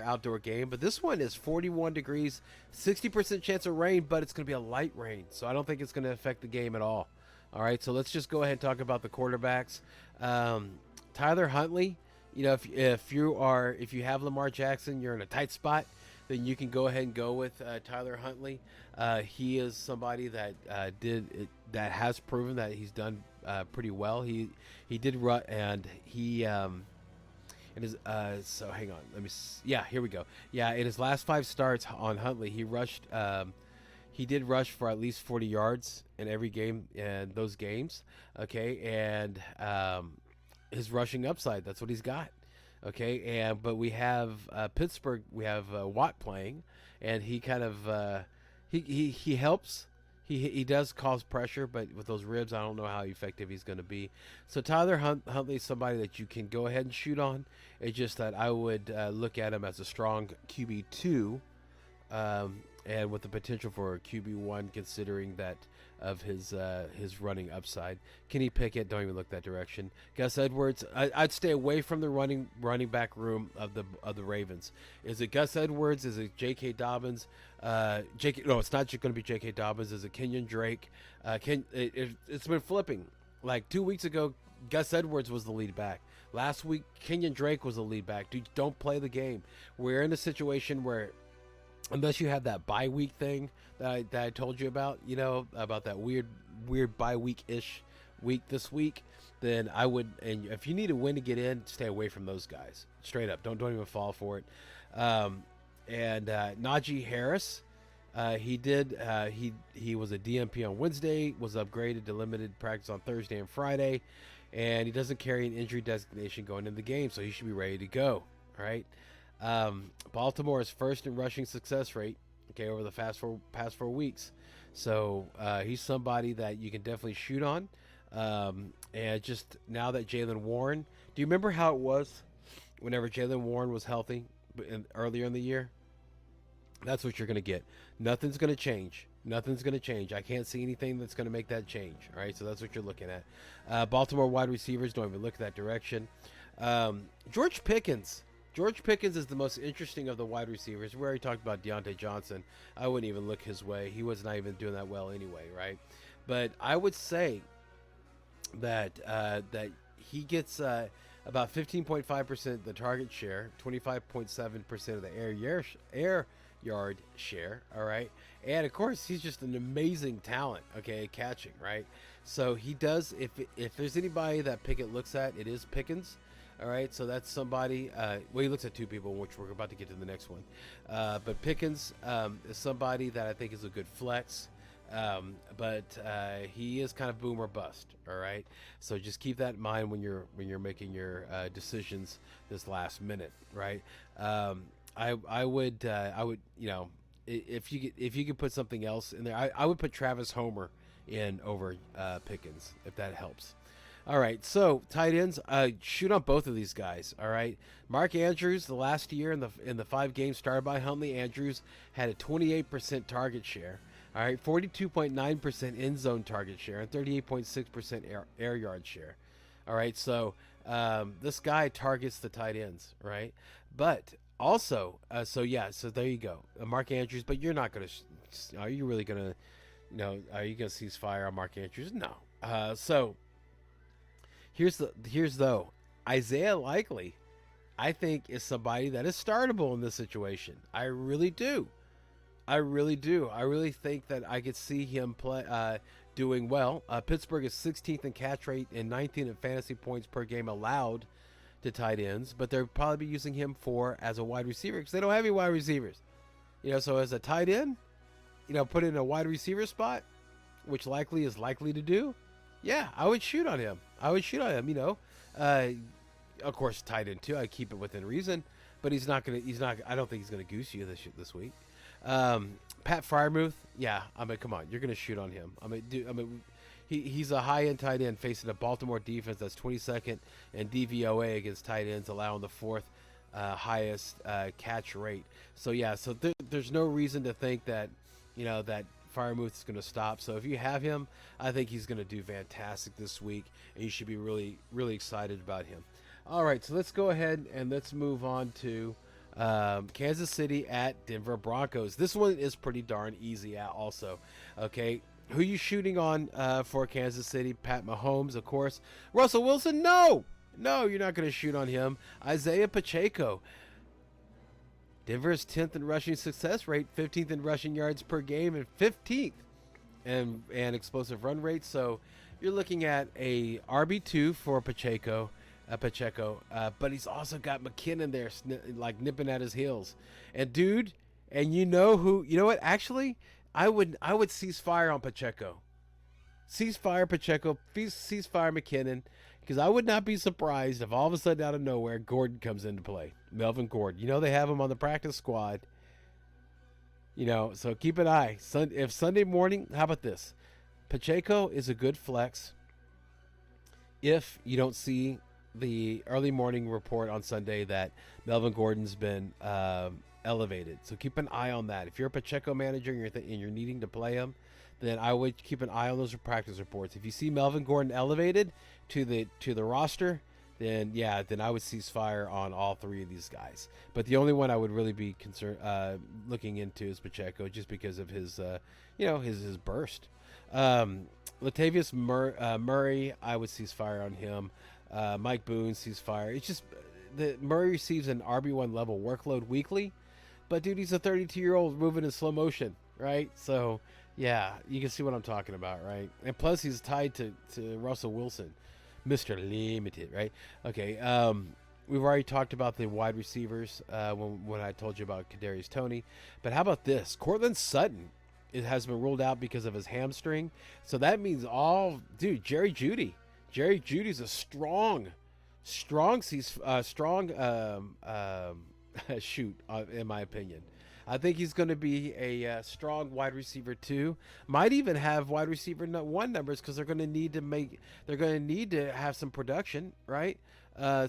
outdoor game, but this one is 41 degrees, 60% chance of rain, but it's going to be a light rain, so I don't think it's going to affect the game at all. All right, so let's just go ahead and talk about the quarterbacks. Tyler Huntley. If you have Lamar Jackson, you're in a tight spot, then you can go ahead and go with Tyler Huntley. He is somebody that has proven that he's done pretty well. He did run, and he in his so hang on, let me here we go. In his last 5 starts on Huntley, he did rush for at least 40 yards in every game in those games. Okay, and his rushing upside, that's what he's got. Okay, but we have Pittsburgh. We have Watt playing, and he kind of he helps. He does cause pressure, but with those ribs, I don't know how effective he's going to be. So Tyler Huntley is somebody that you can go ahead and shoot on. It's just that I would look at him as a strong QB2, and with the potential for a QB1, considering that of his running upside. Kenny Pickett, don't even look that direction. Gus Edwards, I'd stay away from the running back room of the Ravens. Is it Gus Edwards? Is it J.K. Dobbins? No, it's not going to be J.K. Dobbins. Is it Kenyon Drake? It's been flipping. Like 2 weeks ago, Gus Edwards was the lead back. Last week, Kenyon Drake was the lead back. Dude, don't play the game. We're in a situation where, unless you have that bye week thing that I told you about, about that weird bye week-ish week this week, then I would, and if you need a win to get in, stay away from those guys. Straight up. Don't even fall for it. And Najee Harris, he was a DMP on Wednesday, was upgraded to limited practice on Thursday and Friday, and he doesn't carry an injury designation going into the game, so he should be ready to go. All right. Baltimore is first in rushing success rate, over the past 4 weeks. So he's somebody that you can definitely shoot on. And just now that Jaylen Warren, do you remember how it was whenever Jaylen Warren was healthy earlier in the year? That's what you're going to get. Nothing's going to change. I can't see anything that's going to make that change. All right, so that's what you're looking at. Baltimore wide receivers, don't even look that direction. George Pickens is the most interesting of the wide receivers. We already talked about Deontay Johnson. I wouldn't even look his way. He was not even doing that well anyway, right? But I would say that he gets about 15.5% the target share, 25.7% of the air yard share, all right? And, of course, he's just an amazing talent, catching, right? So he does, if there's anybody that Pickett looks at, it is Pickens. All right, so that's somebody. He looks at 2 people, which we're about to get to the next one. But Pickens is somebody that I think is a good flex. But he is kind of boom or bust. All right, so just keep that in mind when you're making your decisions this last minute, right? I would if you could put something else in there, I would put Travis Homer in over Pickens if that helps. All right, so tight ends, shoot on both of these guys. All right, Mark Andrews, the last year in the 5 games started by Huntley, Andrews had a 28% target share. All right, 42.9% end zone target share and 38.6% air yard share. All right, so this guy targets the tight ends, right? But also, so there you go, Mark Andrews. But you're not gonna. Are you really gonna? Are you gonna cease fire on Mark Andrews? No. So here's though Isaiah Likely, I think, is somebody that is startable in this situation. I really do. I really do. I really think that I could see him doing well. Pittsburgh is 16th in catch rate and 19th in fantasy points per game allowed to tight ends, but they'll probably be using him as a wide receiver because they don't have any wide receivers. So as a tight end, put in a wide receiver spot, which Likely is likely to do. Yeah, I would shoot on him. Of course, tight end too. I keep it within reason, but he's not gonna. He's not. I don't think he's gonna goose you this week. Pat Freiermuth, yeah. Come on, you're gonna shoot on him. He's a high-end tight end facing a Baltimore defense that's 22nd in DVOA against tight ends, allowing the fourth highest catch rate. So yeah, there's no reason to think that that Freiermuth is going to stop. So if you have him, I think he's going to do fantastic this week, and you should be really, really excited about him. All right, so let's go ahead and let's move on to Kansas City at Denver Broncos. This one is pretty darn easy also. Okay, who are you shooting on for Kansas City? Pat Mahomes, of course. Russell Wilson, no, you're not going to shoot on him. Isaiah Pacheco. Denver's 10th in rushing success rate, 15th in rushing yards per game, and 15th and explosive run rate. So you're looking at a RB2 for Pacheco, but he's also got McKinnon there, nipping at his heels. And dude, and you know what? Actually, I would cease fire on Pacheco. Cease fire Pacheco, cease fire McKinnon, because I would not be surprised if all of a sudden out of nowhere Gordon comes into play. Melvin Gordon. They have him on the practice squad. So keep an eye. If Sunday morning, how about this? Pacheco is a good flex if you don't see the early morning report on Sunday that Melvin Gordon's been elevated. So keep an eye on that. If you're a Pacheco manager and you're needing to play him, then I would keep an eye on those practice reports. If you see Melvin Gordon elevated to the roster, then I would cease fire on all three of these guys. But the only one I would really be concerned looking into is Pacheco, just because of his his burst. Latavius Murray, I would cease fire on him. Mike Boone, cease fire. It's just that Murray receives an RB1 level workload weekly, but dude, he's a 32-year-old moving in slow motion, right? So yeah, you can see what I'm talking about, right? And plus, he's tied to Russell Wilson, Mr. Limited, right? Okay, we've already talked about the wide receivers when I told you about Kadarius Toney, but how about this? Cortland Sutton, it has been ruled out because of his hamstring, so that means Jerry Jeudy. Jerry Judy's a strong shoot, in my opinion. I think he's going to be a strong wide receiver too. Might even have wide receiver 1 numbers because they're going to need to have some production, right?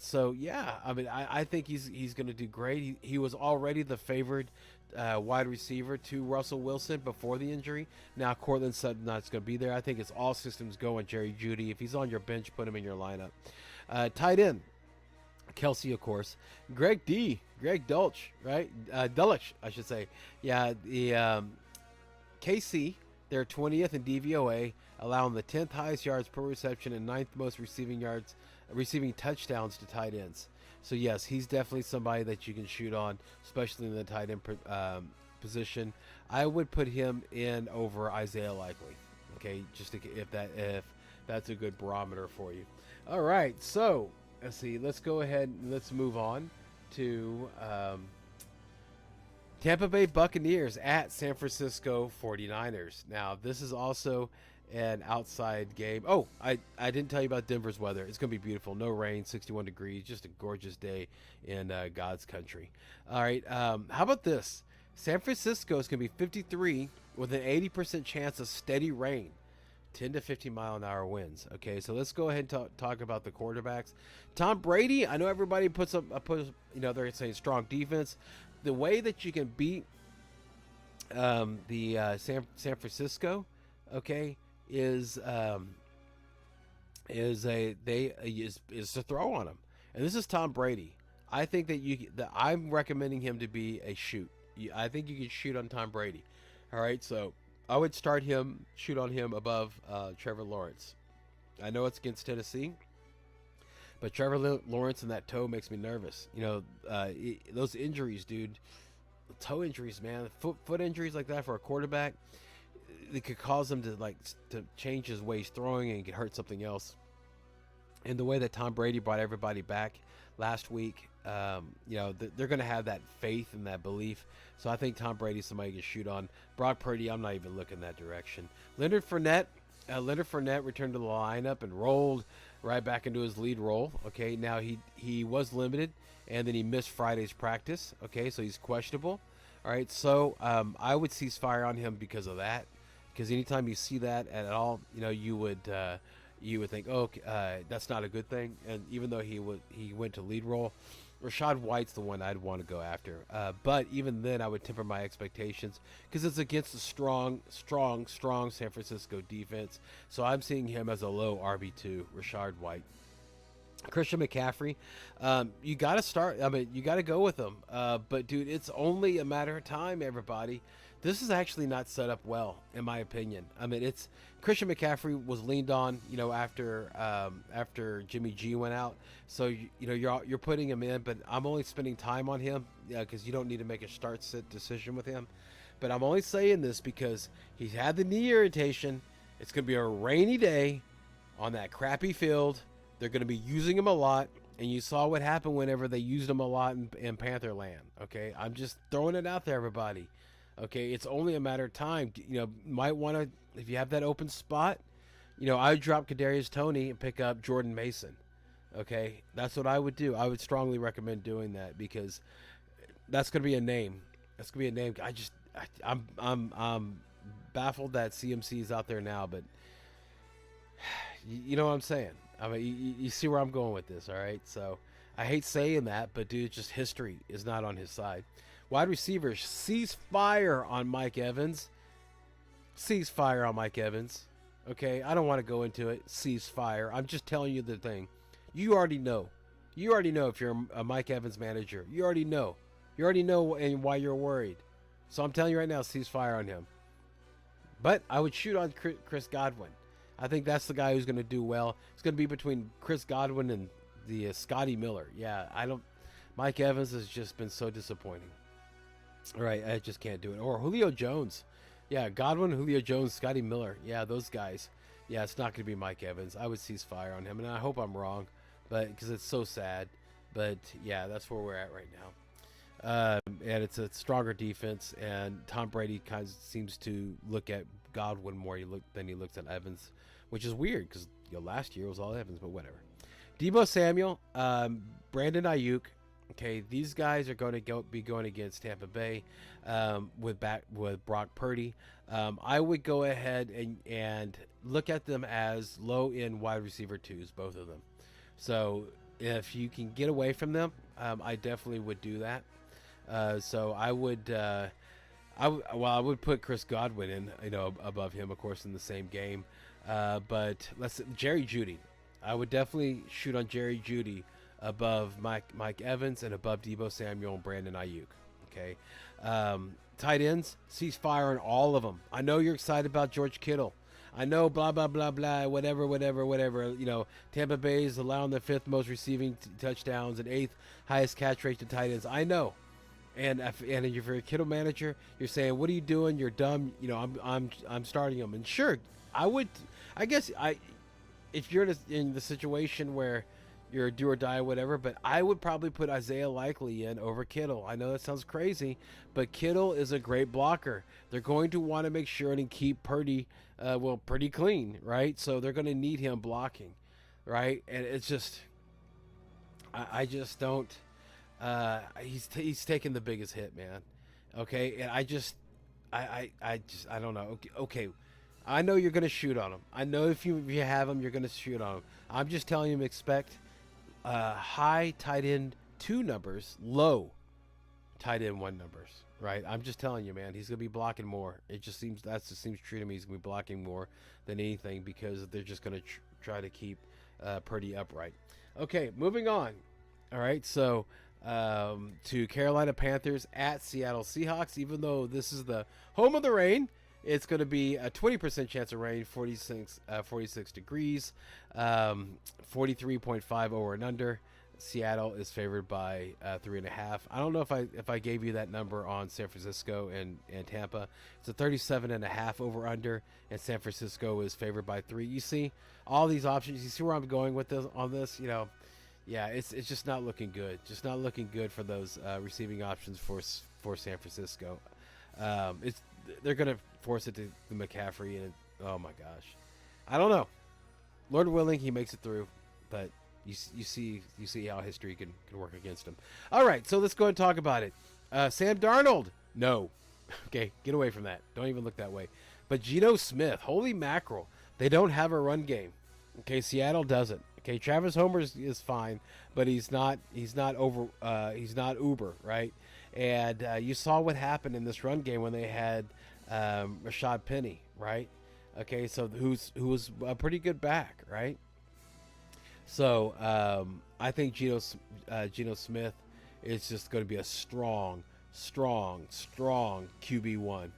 So yeah, I think he's going to do great. He was already the favored wide receiver to Russell Wilson before the injury. Now Cortland Sutton not going to be there. I think it's all systems go on Jerry Jeudy. If he's on your bench, put him in your lineup. Tight end, Kelsey, of course. Greg Dulcich, right? Dulcich, I should say. Yeah, the KC, they're 20th in DVOA, allowing the 10th highest yards per reception and 9th most receiving touchdowns to tight ends. So yes, he's definitely somebody that you can shoot on, especially in the tight end position. I would put him in over Isaiah Likely. Okay, just if that's a good barometer for you. All right, so let's see. Let's go ahead and let's move on to Tampa Bay Buccaneers at San Francisco 49ers. Now, this is also an outside game. Oh, I didn't tell you about Denver's weather. It's going to be beautiful. No rain, 61 degrees, just a gorgeous day in God's country. All right, how about this? San Francisco is going to be 53 with an 80% chance of steady rain. 10 to 15 mile an hour winds. Okay, so let's go ahead and talk about the quarterbacks. Tom Brady, I know everybody puts they're saying strong defense. The way that you can beat the San Francisco, okay, is to throw on them. And this is Tom Brady. I think that I'm recommending him to be a shoot. I think you can shoot on Tom Brady. All right, so I would shoot on him above Trevor Lawrence. I know it's against Tennessee, but Trevor Lawrence and that toe makes me nervous. Those injuries, dude, toe injuries, man, foot injuries like that for a quarterback, it could cause him to change his way he's throwing and get hurt something else. And the way that Tom Brady brought everybody back last week, they're going to have that faith and that belief. So I think Tom Brady's somebody to shoot on. Brock Purdy, I'm not even looking that direction. Leonard Fournette returned to the lineup and rolled right back into his lead role. Okay, now he was limited, and then he missed Friday's practice. Okay, so he's questionable. All right, so I would cease fire on him because of that. Because anytime you see that at all, you would think, that's not a good thing. And even though he went to lead role, Rashad White's the one I'd want to go after. But even then, I would temper my expectations because it's against a strong San Francisco defense. So I'm seeing him as a low RB2, Rashad White. Christian McCaffrey, you got to start. You got to go with him. But, dude, it's only a matter of time, everybody. This is actually not set up well, in my opinion. It's Christian McCaffrey was leaned on, after Jimmy G went out. So you're putting him in, but I'm only spending time on him because you don't need to make a start-sit decision with him. But I'm only saying this because he's had the knee irritation. It's going to be a rainy day on that crappy field. They're going to be using him a lot, and you saw what happened whenever they used him a lot in Pantherland. Okay, I'm just throwing it out there, everybody. Okay, it's only a matter of time. Might want to, if you have that open spot, I would drop Kadarius Toney and pick up Jordan Mason. Okay, that's what I would do. I would strongly recommend doing that because that's going to be a name. That's going to be a name. I'm baffled that CMC is out there now, but you know what I'm saying. You see where I'm going with this, all right? So I hate saying that, but dude, just history is not on his side. Wide receivers, cease fire on Mike Evans. Cease fire on Mike Evans. Okay, I don't want to go into it. Cease fire. I'm just telling you the thing. You already know. You already know if you're a Mike Evans manager. You already know. You already know and why you're worried. So I'm telling you right now, cease fire on him. But I would shoot on Chris Godwin. I think that's the guy who's going to do well. It's going to be between Chris Godwin and the Scotty Miller. Yeah, Mike Evans has just been so disappointing. All right, I just can't do it. Or Julio Jones. Yeah, Godwin, Julio Jones, Scotty Miller. Yeah, those guys. Yeah, it's not going to be Mike Evans. I would cease fire on him, and I hope I'm wrong, because it's so sad. But, yeah, that's where we're at right now. And it's a stronger defense, and Tom Brady kind of seems to look at Godwin more than he looks at Evans, which is weird because last year it was all Evans, but whatever. Deebo Samuel, Brandon Ayuk. Okay, these guys are going to be going against Tampa Bay with Brock Purdy. I would go ahead and look at them as low-end wide receiver twos, both of them. So if you can get away from them, I definitely would do that. So I would put Chris Godwin in, above him, of course, in the same game. But Jerry Jeudy. I would definitely shoot on Jerry Jeudy above Mike Evans and above Deebo Samuel and Brandon Ayuk. Okay. Tight ends, cease fire on all of them. I know you're excited about George Kittle. I know blah, blah, blah, blah, whatever. Tampa Bay is allowing the 5th most receiving touchdowns and 8th highest catch rate to tight ends. I know. And if you're a Kittle manager, you're saying, what are you doing? You're dumb. I'm starting him. And sure, if you're in the situation where you're a do or die, or whatever. But I would probably put Isaiah Likely in over Kittle. I know that sounds crazy, but Kittle is a great blocker. They're going to want to make sure and keep Purdy, pretty clean, right? So they're going to need him blocking, right? And it's just, I just don't. He's taking the biggest hit, man. Okay, and I don't know. Okay, I know you're gonna shoot on him. I know if you have him, you're gonna shoot on him. I'm just telling you, expect high tight end 2 numbers, low tight end 1 numbers. Right? I'm just telling you, man. He's gonna be blocking more. It just seems true to me. He's gonna be blocking more than anything because they're just gonna try to keep Purdy upright. Okay, moving on. All right, so to Carolina Panthers at Seattle Seahawks. Even though this is the home of the rain, it's going to be a 20% chance of rain, 46 degrees, 43.5 over and under. Seattle is favored by 3.5. I don't know if I gave you that number on San Francisco and Tampa. It's a 37.5 over under, and San Francisco is favored by 3. You see all these options. You see where I'm going with this on this. Yeah, it's just not looking good. Just not looking good for those receiving options for San Francisco. They're gonna force it to McCaffrey, and oh my gosh, I don't know. Lord willing, he makes it through, but you see how history can work against him. All right, so let's go and talk about it. Sam Darnold, no, okay, get away from that. Don't even look that way. But Geno Smith, holy mackerel, they don't have a run game. Okay, Seattle doesn't. Okay, Travis Homer is fine, but he's not uber, right? And you saw what happened in this run game when they had Rashad Penny, right? Okay, so who was a pretty good back, right? So I think Geno Smith is just going to be a strong QB1,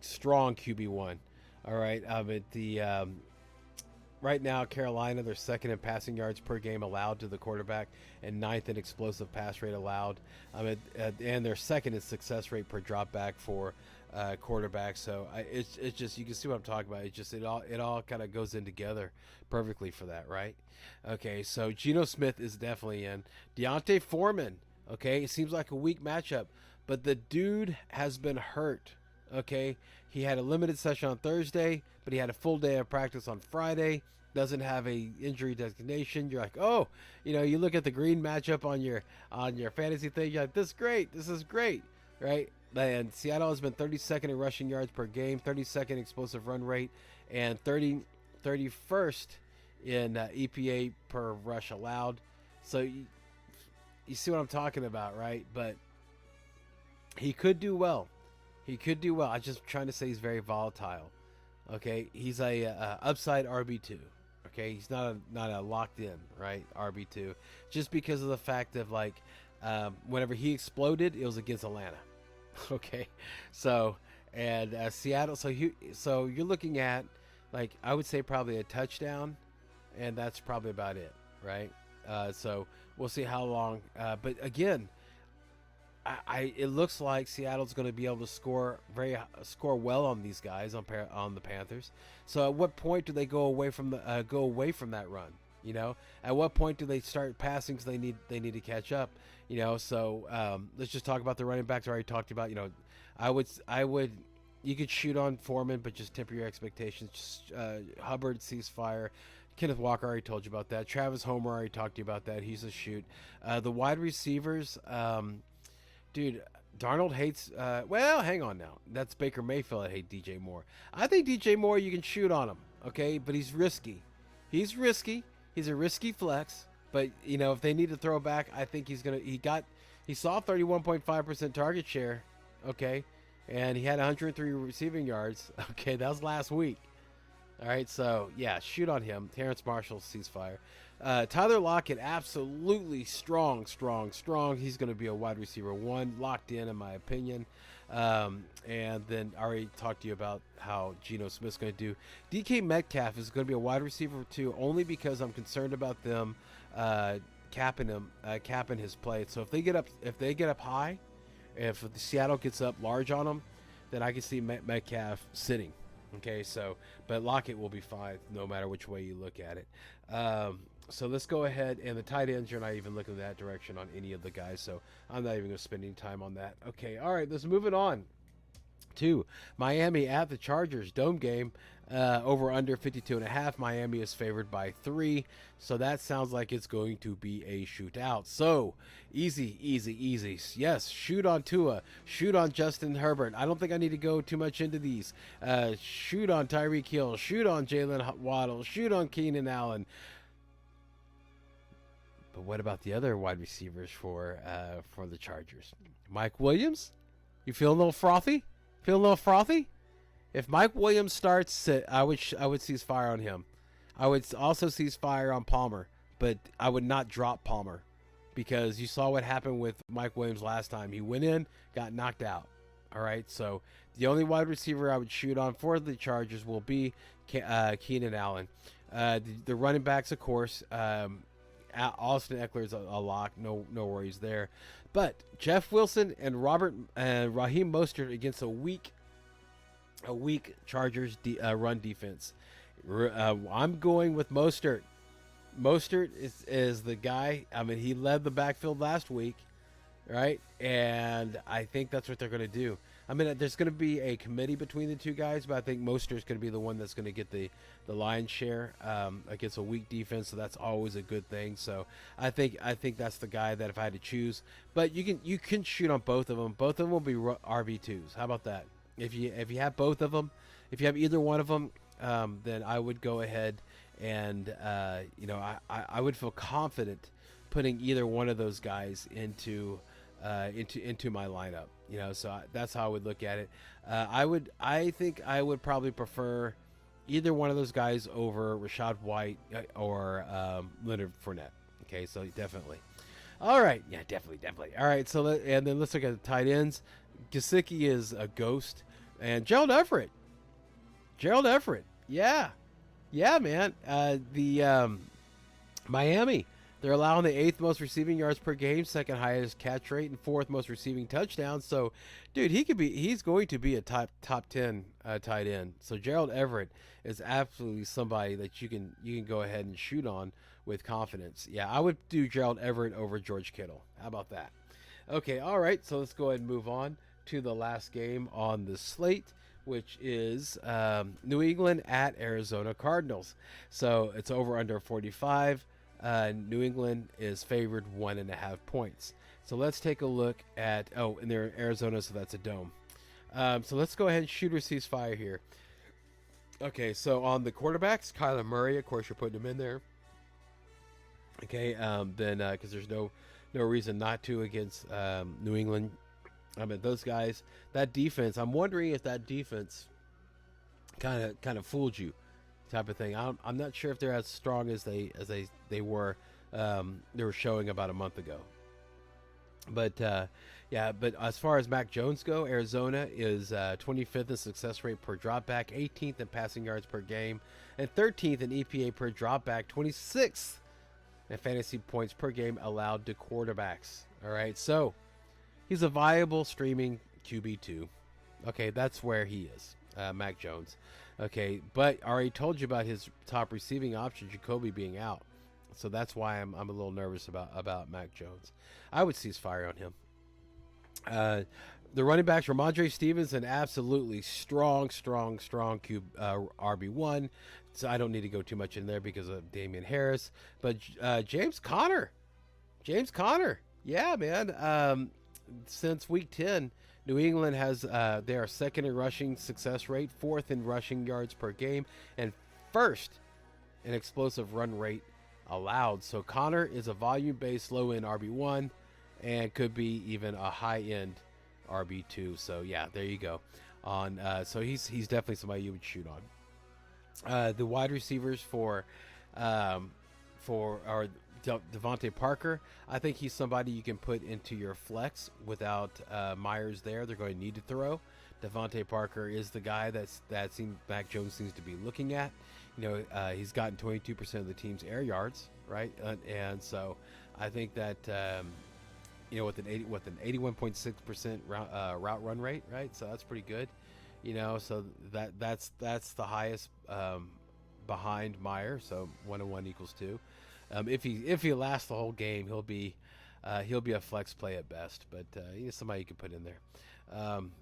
strong QB1. All right, right now, Carolina, they're second in passing yards per game allowed to the quarterback and ninth in explosive pass rate allowed. And they're second in success rate per drop back for quarterback. So it's just, you can see what I'm talking about. It's just, it all kind of goes in together perfectly for that, right? Okay, so Geno Smith is definitely in. Deontay Foreman, okay, it seems like a weak matchup, but the dude has been hurt. Okay, he had a limited session on Thursday, but he had a full day of practice on Friday. Doesn't have a injury designation. You're like, oh, you look at the green matchup on your fantasy thing. You're like, this is great, right? And Seattle has been 32nd in rushing yards per game, 32nd explosive run rate, and 31st in EPA per rush allowed. So you see what I'm talking about, right? But he could do well. I'm just trying to say he's very volatile. Okay, he's a upside RB2. Okay, he's not a locked in, right, RB2. Just because of the fact of whenever he exploded, it was against Atlanta. Okay, so and Seattle. So you're looking at I would say probably a touchdown, and that's probably about it, right? So we'll see how long. But again, it looks like Seattle's going to be able to score well on these guys on the Panthers. So at what point do they go away from that run? At what point do they start passing because they need to catch up? So let's just talk about the running backs I already talked about. I would you could shoot on Foreman, but just temper your expectations. Just, Hubbard, ceasefire. Kenneth Walker, I already told you about that. Travis Homer, I already talked to you about that. He's a shoot. The wide receivers. Dude, Darnold hates. Well, hang on now. That's Baker Mayfield that hates DJ Moore. I think DJ Moore, you can shoot on him, okay? But he's risky. He's a risky flex. But if they need to throw back, I think he's gonna. He saw 31.5% target share, okay, and he had 103 receiving yards. Okay, that was last week. All right, so yeah, shoot on him. Terrence Marshall, ceasefire. Tyler Lockett, absolutely strong. He's going to be a wide receiver 1, locked in my opinion. And then I already talked to you about how Geno Smith's going to do. DK Metcalf is going to be a wide receiver 2, only because I'm concerned about them capping his play. So if they get up high, if Seattle gets up large on them, then I can see Metcalf sitting. Okay, but Lockett will be fine no matter which way you look at it. So let's go ahead, and the tight ends, you're not even looking that direction on any of the guys, so I'm not even going to spend any time on that. Okay, all right, let's move it on to Miami at the Chargers dome game. Over under 52.5. Miami is favored by 3, so that sounds like it's going to be a shootout. So easy, easy, easy. Yes, shoot on Tua, shoot on Justin Herbert. I don't think I need to go too much into these. Shoot on Tyreek Hill, shoot on Jalen Waddle, shoot on Keenan Allen. But what about the other wide receivers for the Chargers? Mike Williams, you feel a little frothy? Feel a little frothy? If Mike Williams starts, I would cease fire on him. I would also cease fire on Palmer, but I would not drop Palmer because you saw what happened with Mike Williams last time. He went in, got knocked out. All right, so the only wide receiver I would shoot on for the Chargers will be Keenan Allen. The running backs, of course. Austin Eckler's a lock, no worries there. But Jeff Wilson and Raheem Mostert against a weak Chargers run defense. I'm going with Mostert. Mostert is the guy. I mean, he led the backfield last week, right? And I think that's what they're going to do. I mean, there's going to be a committee between the two guys, but I think Mostert's going to be the one that's going to get the lion's share against a weak defense, so that's always a good thing. So I think that's the guy that if I had to choose. But you can shoot on both of them. Both of them will be RB2s. How about that? If you have both of them, if you have either one of them, then I would go ahead and I would feel confident putting either one of those guys into my lineup. So that's how I would look at it. I think I would probably prefer either one of those guys over Rashad White or Leonard Fournette. Okay, so definitely. All right, yeah, definitely. All right, so and then let's look at the tight ends. Gesicki is a ghost, and Gerald Everett, yeah, man. The Miami. They're allowing the 8th most receiving yards per game, 2nd highest catch rate, and 4th most receiving touchdowns. So, dude, he's going to be a top 10 tight end. So Gerald Everett is absolutely somebody that you can go ahead and shoot on with confidence. Yeah, I would do Gerald Everett over George Kittle. How about that? Okay, all right. So let's go ahead and move on to the last game on the slate, which is New England at Arizona Cardinals. So it's over under 45. New England is favored 1.5 points. So let's take a look at, and they're in Arizona, so that's a dome. So let's go ahead and shoot or cease fire here. Okay, so on the quarterbacks, Kyler Murray, of course, you're putting him in there. Okay, then because there's no reason not to against New England. I mean, those guys, that defense. I'm wondering if that defense kind of fooled you, type of thing. I'm not sure if they're as strong as they were. They were showing about a month ago. But but as far as Mac Jones go, Arizona is 25th in success rate per dropback, 18th in passing yards per game, and 13th in EPA per dropback, 26th in fantasy points per game allowed to quarterbacks. All right, so he's a viable streaming QB2. Okay, that's where he is, Mac Jones. Okay, but I already told you about his top receiving option, Jacoby, being out. So that's why I'm a little nervous about Mac Jones. I would cease fire on him. The running backs, Ramondre Stevenson, absolutely strong RB1. So I don't need to go too much in there because of Damian Harris. But James Conner, yeah, man. Since week 10, New England has they are 2nd in rushing success rate, 4th in rushing yards per game, and 1st in explosive run rate allowed. So Conner is a volume-based low-end RB1 and could be even a high-end RB2. So yeah, there you go. So he's definitely somebody you would shoot on. The wide receivers for Devontae Parker, I think he's somebody you can put into your flex without Myers there. They're going to need to throw. Devontae Parker is the guy that Mac Jones seems to be looking at. He's gotten 22% of the team's air yards, right? And so I think that with an 81.6% route run rate, right? So that's pretty good. So that's the highest behind Meyer. So 1 and 1 equals 2. If he lasts the whole game, he'll be a flex play at best, but he's somebody you can put in there. Um,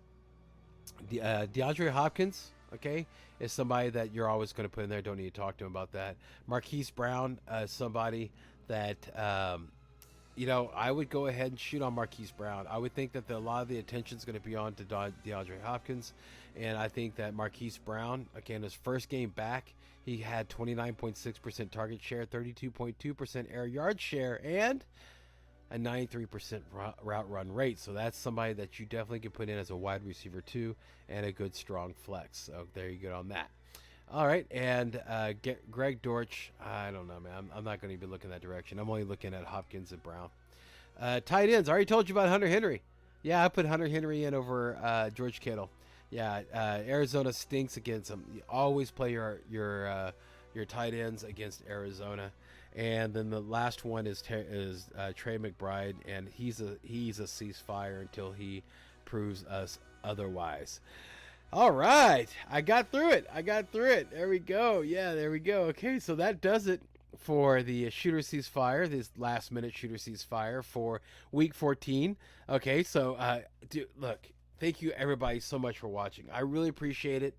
DeAndre Hopkins, okay, is somebody that you're always going to put in there. Don't need to talk to him about that. Marquise Brown, somebody that I would go ahead and shoot on Marquise Brown. I would think that a lot of the attention is going to be on to DeAndre Hopkins, and I think that Marquise Brown, again, his first game back, he had 29.6% target share, 32.2% air yard share, and a 93% route run rate. So that's somebody that you definitely can put in as a wide receiver too, and a good strong flex. So there you go on that. All right, and Greg Dortch. I don't know, man. I'm not going to be looking that direction. I'm only looking at Hopkins and Brown. Tight ends. I already told you about Hunter Henry. Yeah, I put Hunter Henry in over George Kittle. Yeah, Arizona stinks against them. You always play your tight ends against Arizona. And then the last one is Trey McBride, and he's a ceasefire until he proves us otherwise. All right, I got through it. There we go. Yeah, there we go. Okay, so that does it for the shooter ceasefire, this last minute shooter ceasefire for week 14. Okay, so look, thank you everybody so much for watching. I really appreciate it.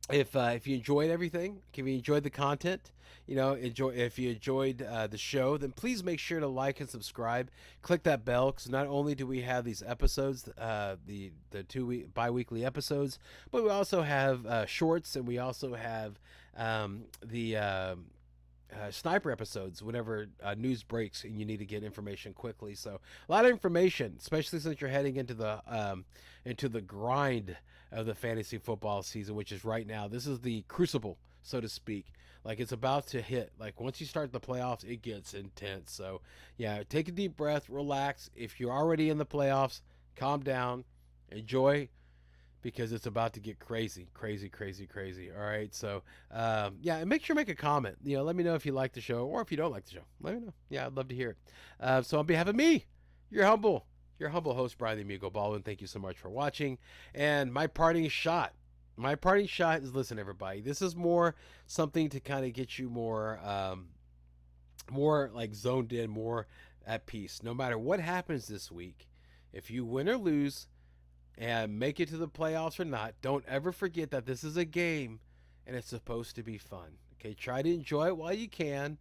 If you enjoyed everything, if you enjoyed the content, if you enjoyed the show, then please make sure to like and subscribe. Click that bell, because not only do we have these episodes, the bi-weekly episodes, but we also have shorts, and we also have the sniper episodes whenever news breaks and you need to get information quickly. So a lot of information, especially since you're heading into the grind of the fantasy football season, which is right now. This is the crucible, so to speak. Like, it's about to hit. Like, once you start the playoffs, it gets intense. So yeah, take a deep breath, relax. If you're already in the playoffs, calm down, enjoy, because it's about to get crazy. All right, so yeah, and make sure to make a comment. Let me know if you like the show, or if you don't like the show. Let me know. Yeah, I'd love to hear it. So on behalf of me, your humble host, Brian the Amigo Baldwin, thank you so much for watching. And my parting shot is, listen, everybody, this is more something to kind of get you more like zoned in, more at peace. No matter what happens this week, if you win or lose and make it to the playoffs or not, don't ever forget that this is a game and it's supposed to be fun. Okay, try to enjoy it while you can,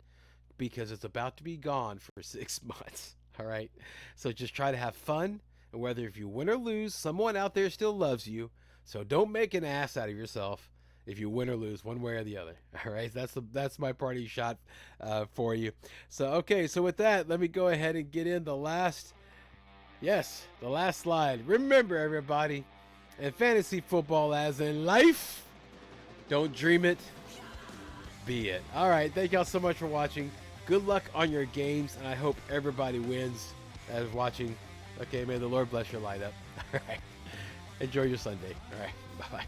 because it's about to be gone for 6 months. All right, so just try to have fun, and whether if you win or lose, someone out there still loves you. So don't make an ass out of yourself if you win or lose, one way or the other. All right, that's my party shot for you. So okay, so with that, let me go ahead and get in the last slide. Remember, everybody, in fantasy football, as in life, don't dream it, be it. All right, thank y'all so much for watching. Good luck on your games, and I hope everybody wins that is watching. Okay, may the Lord bless your lineup. All right, enjoy your Sunday. All right, bye-bye.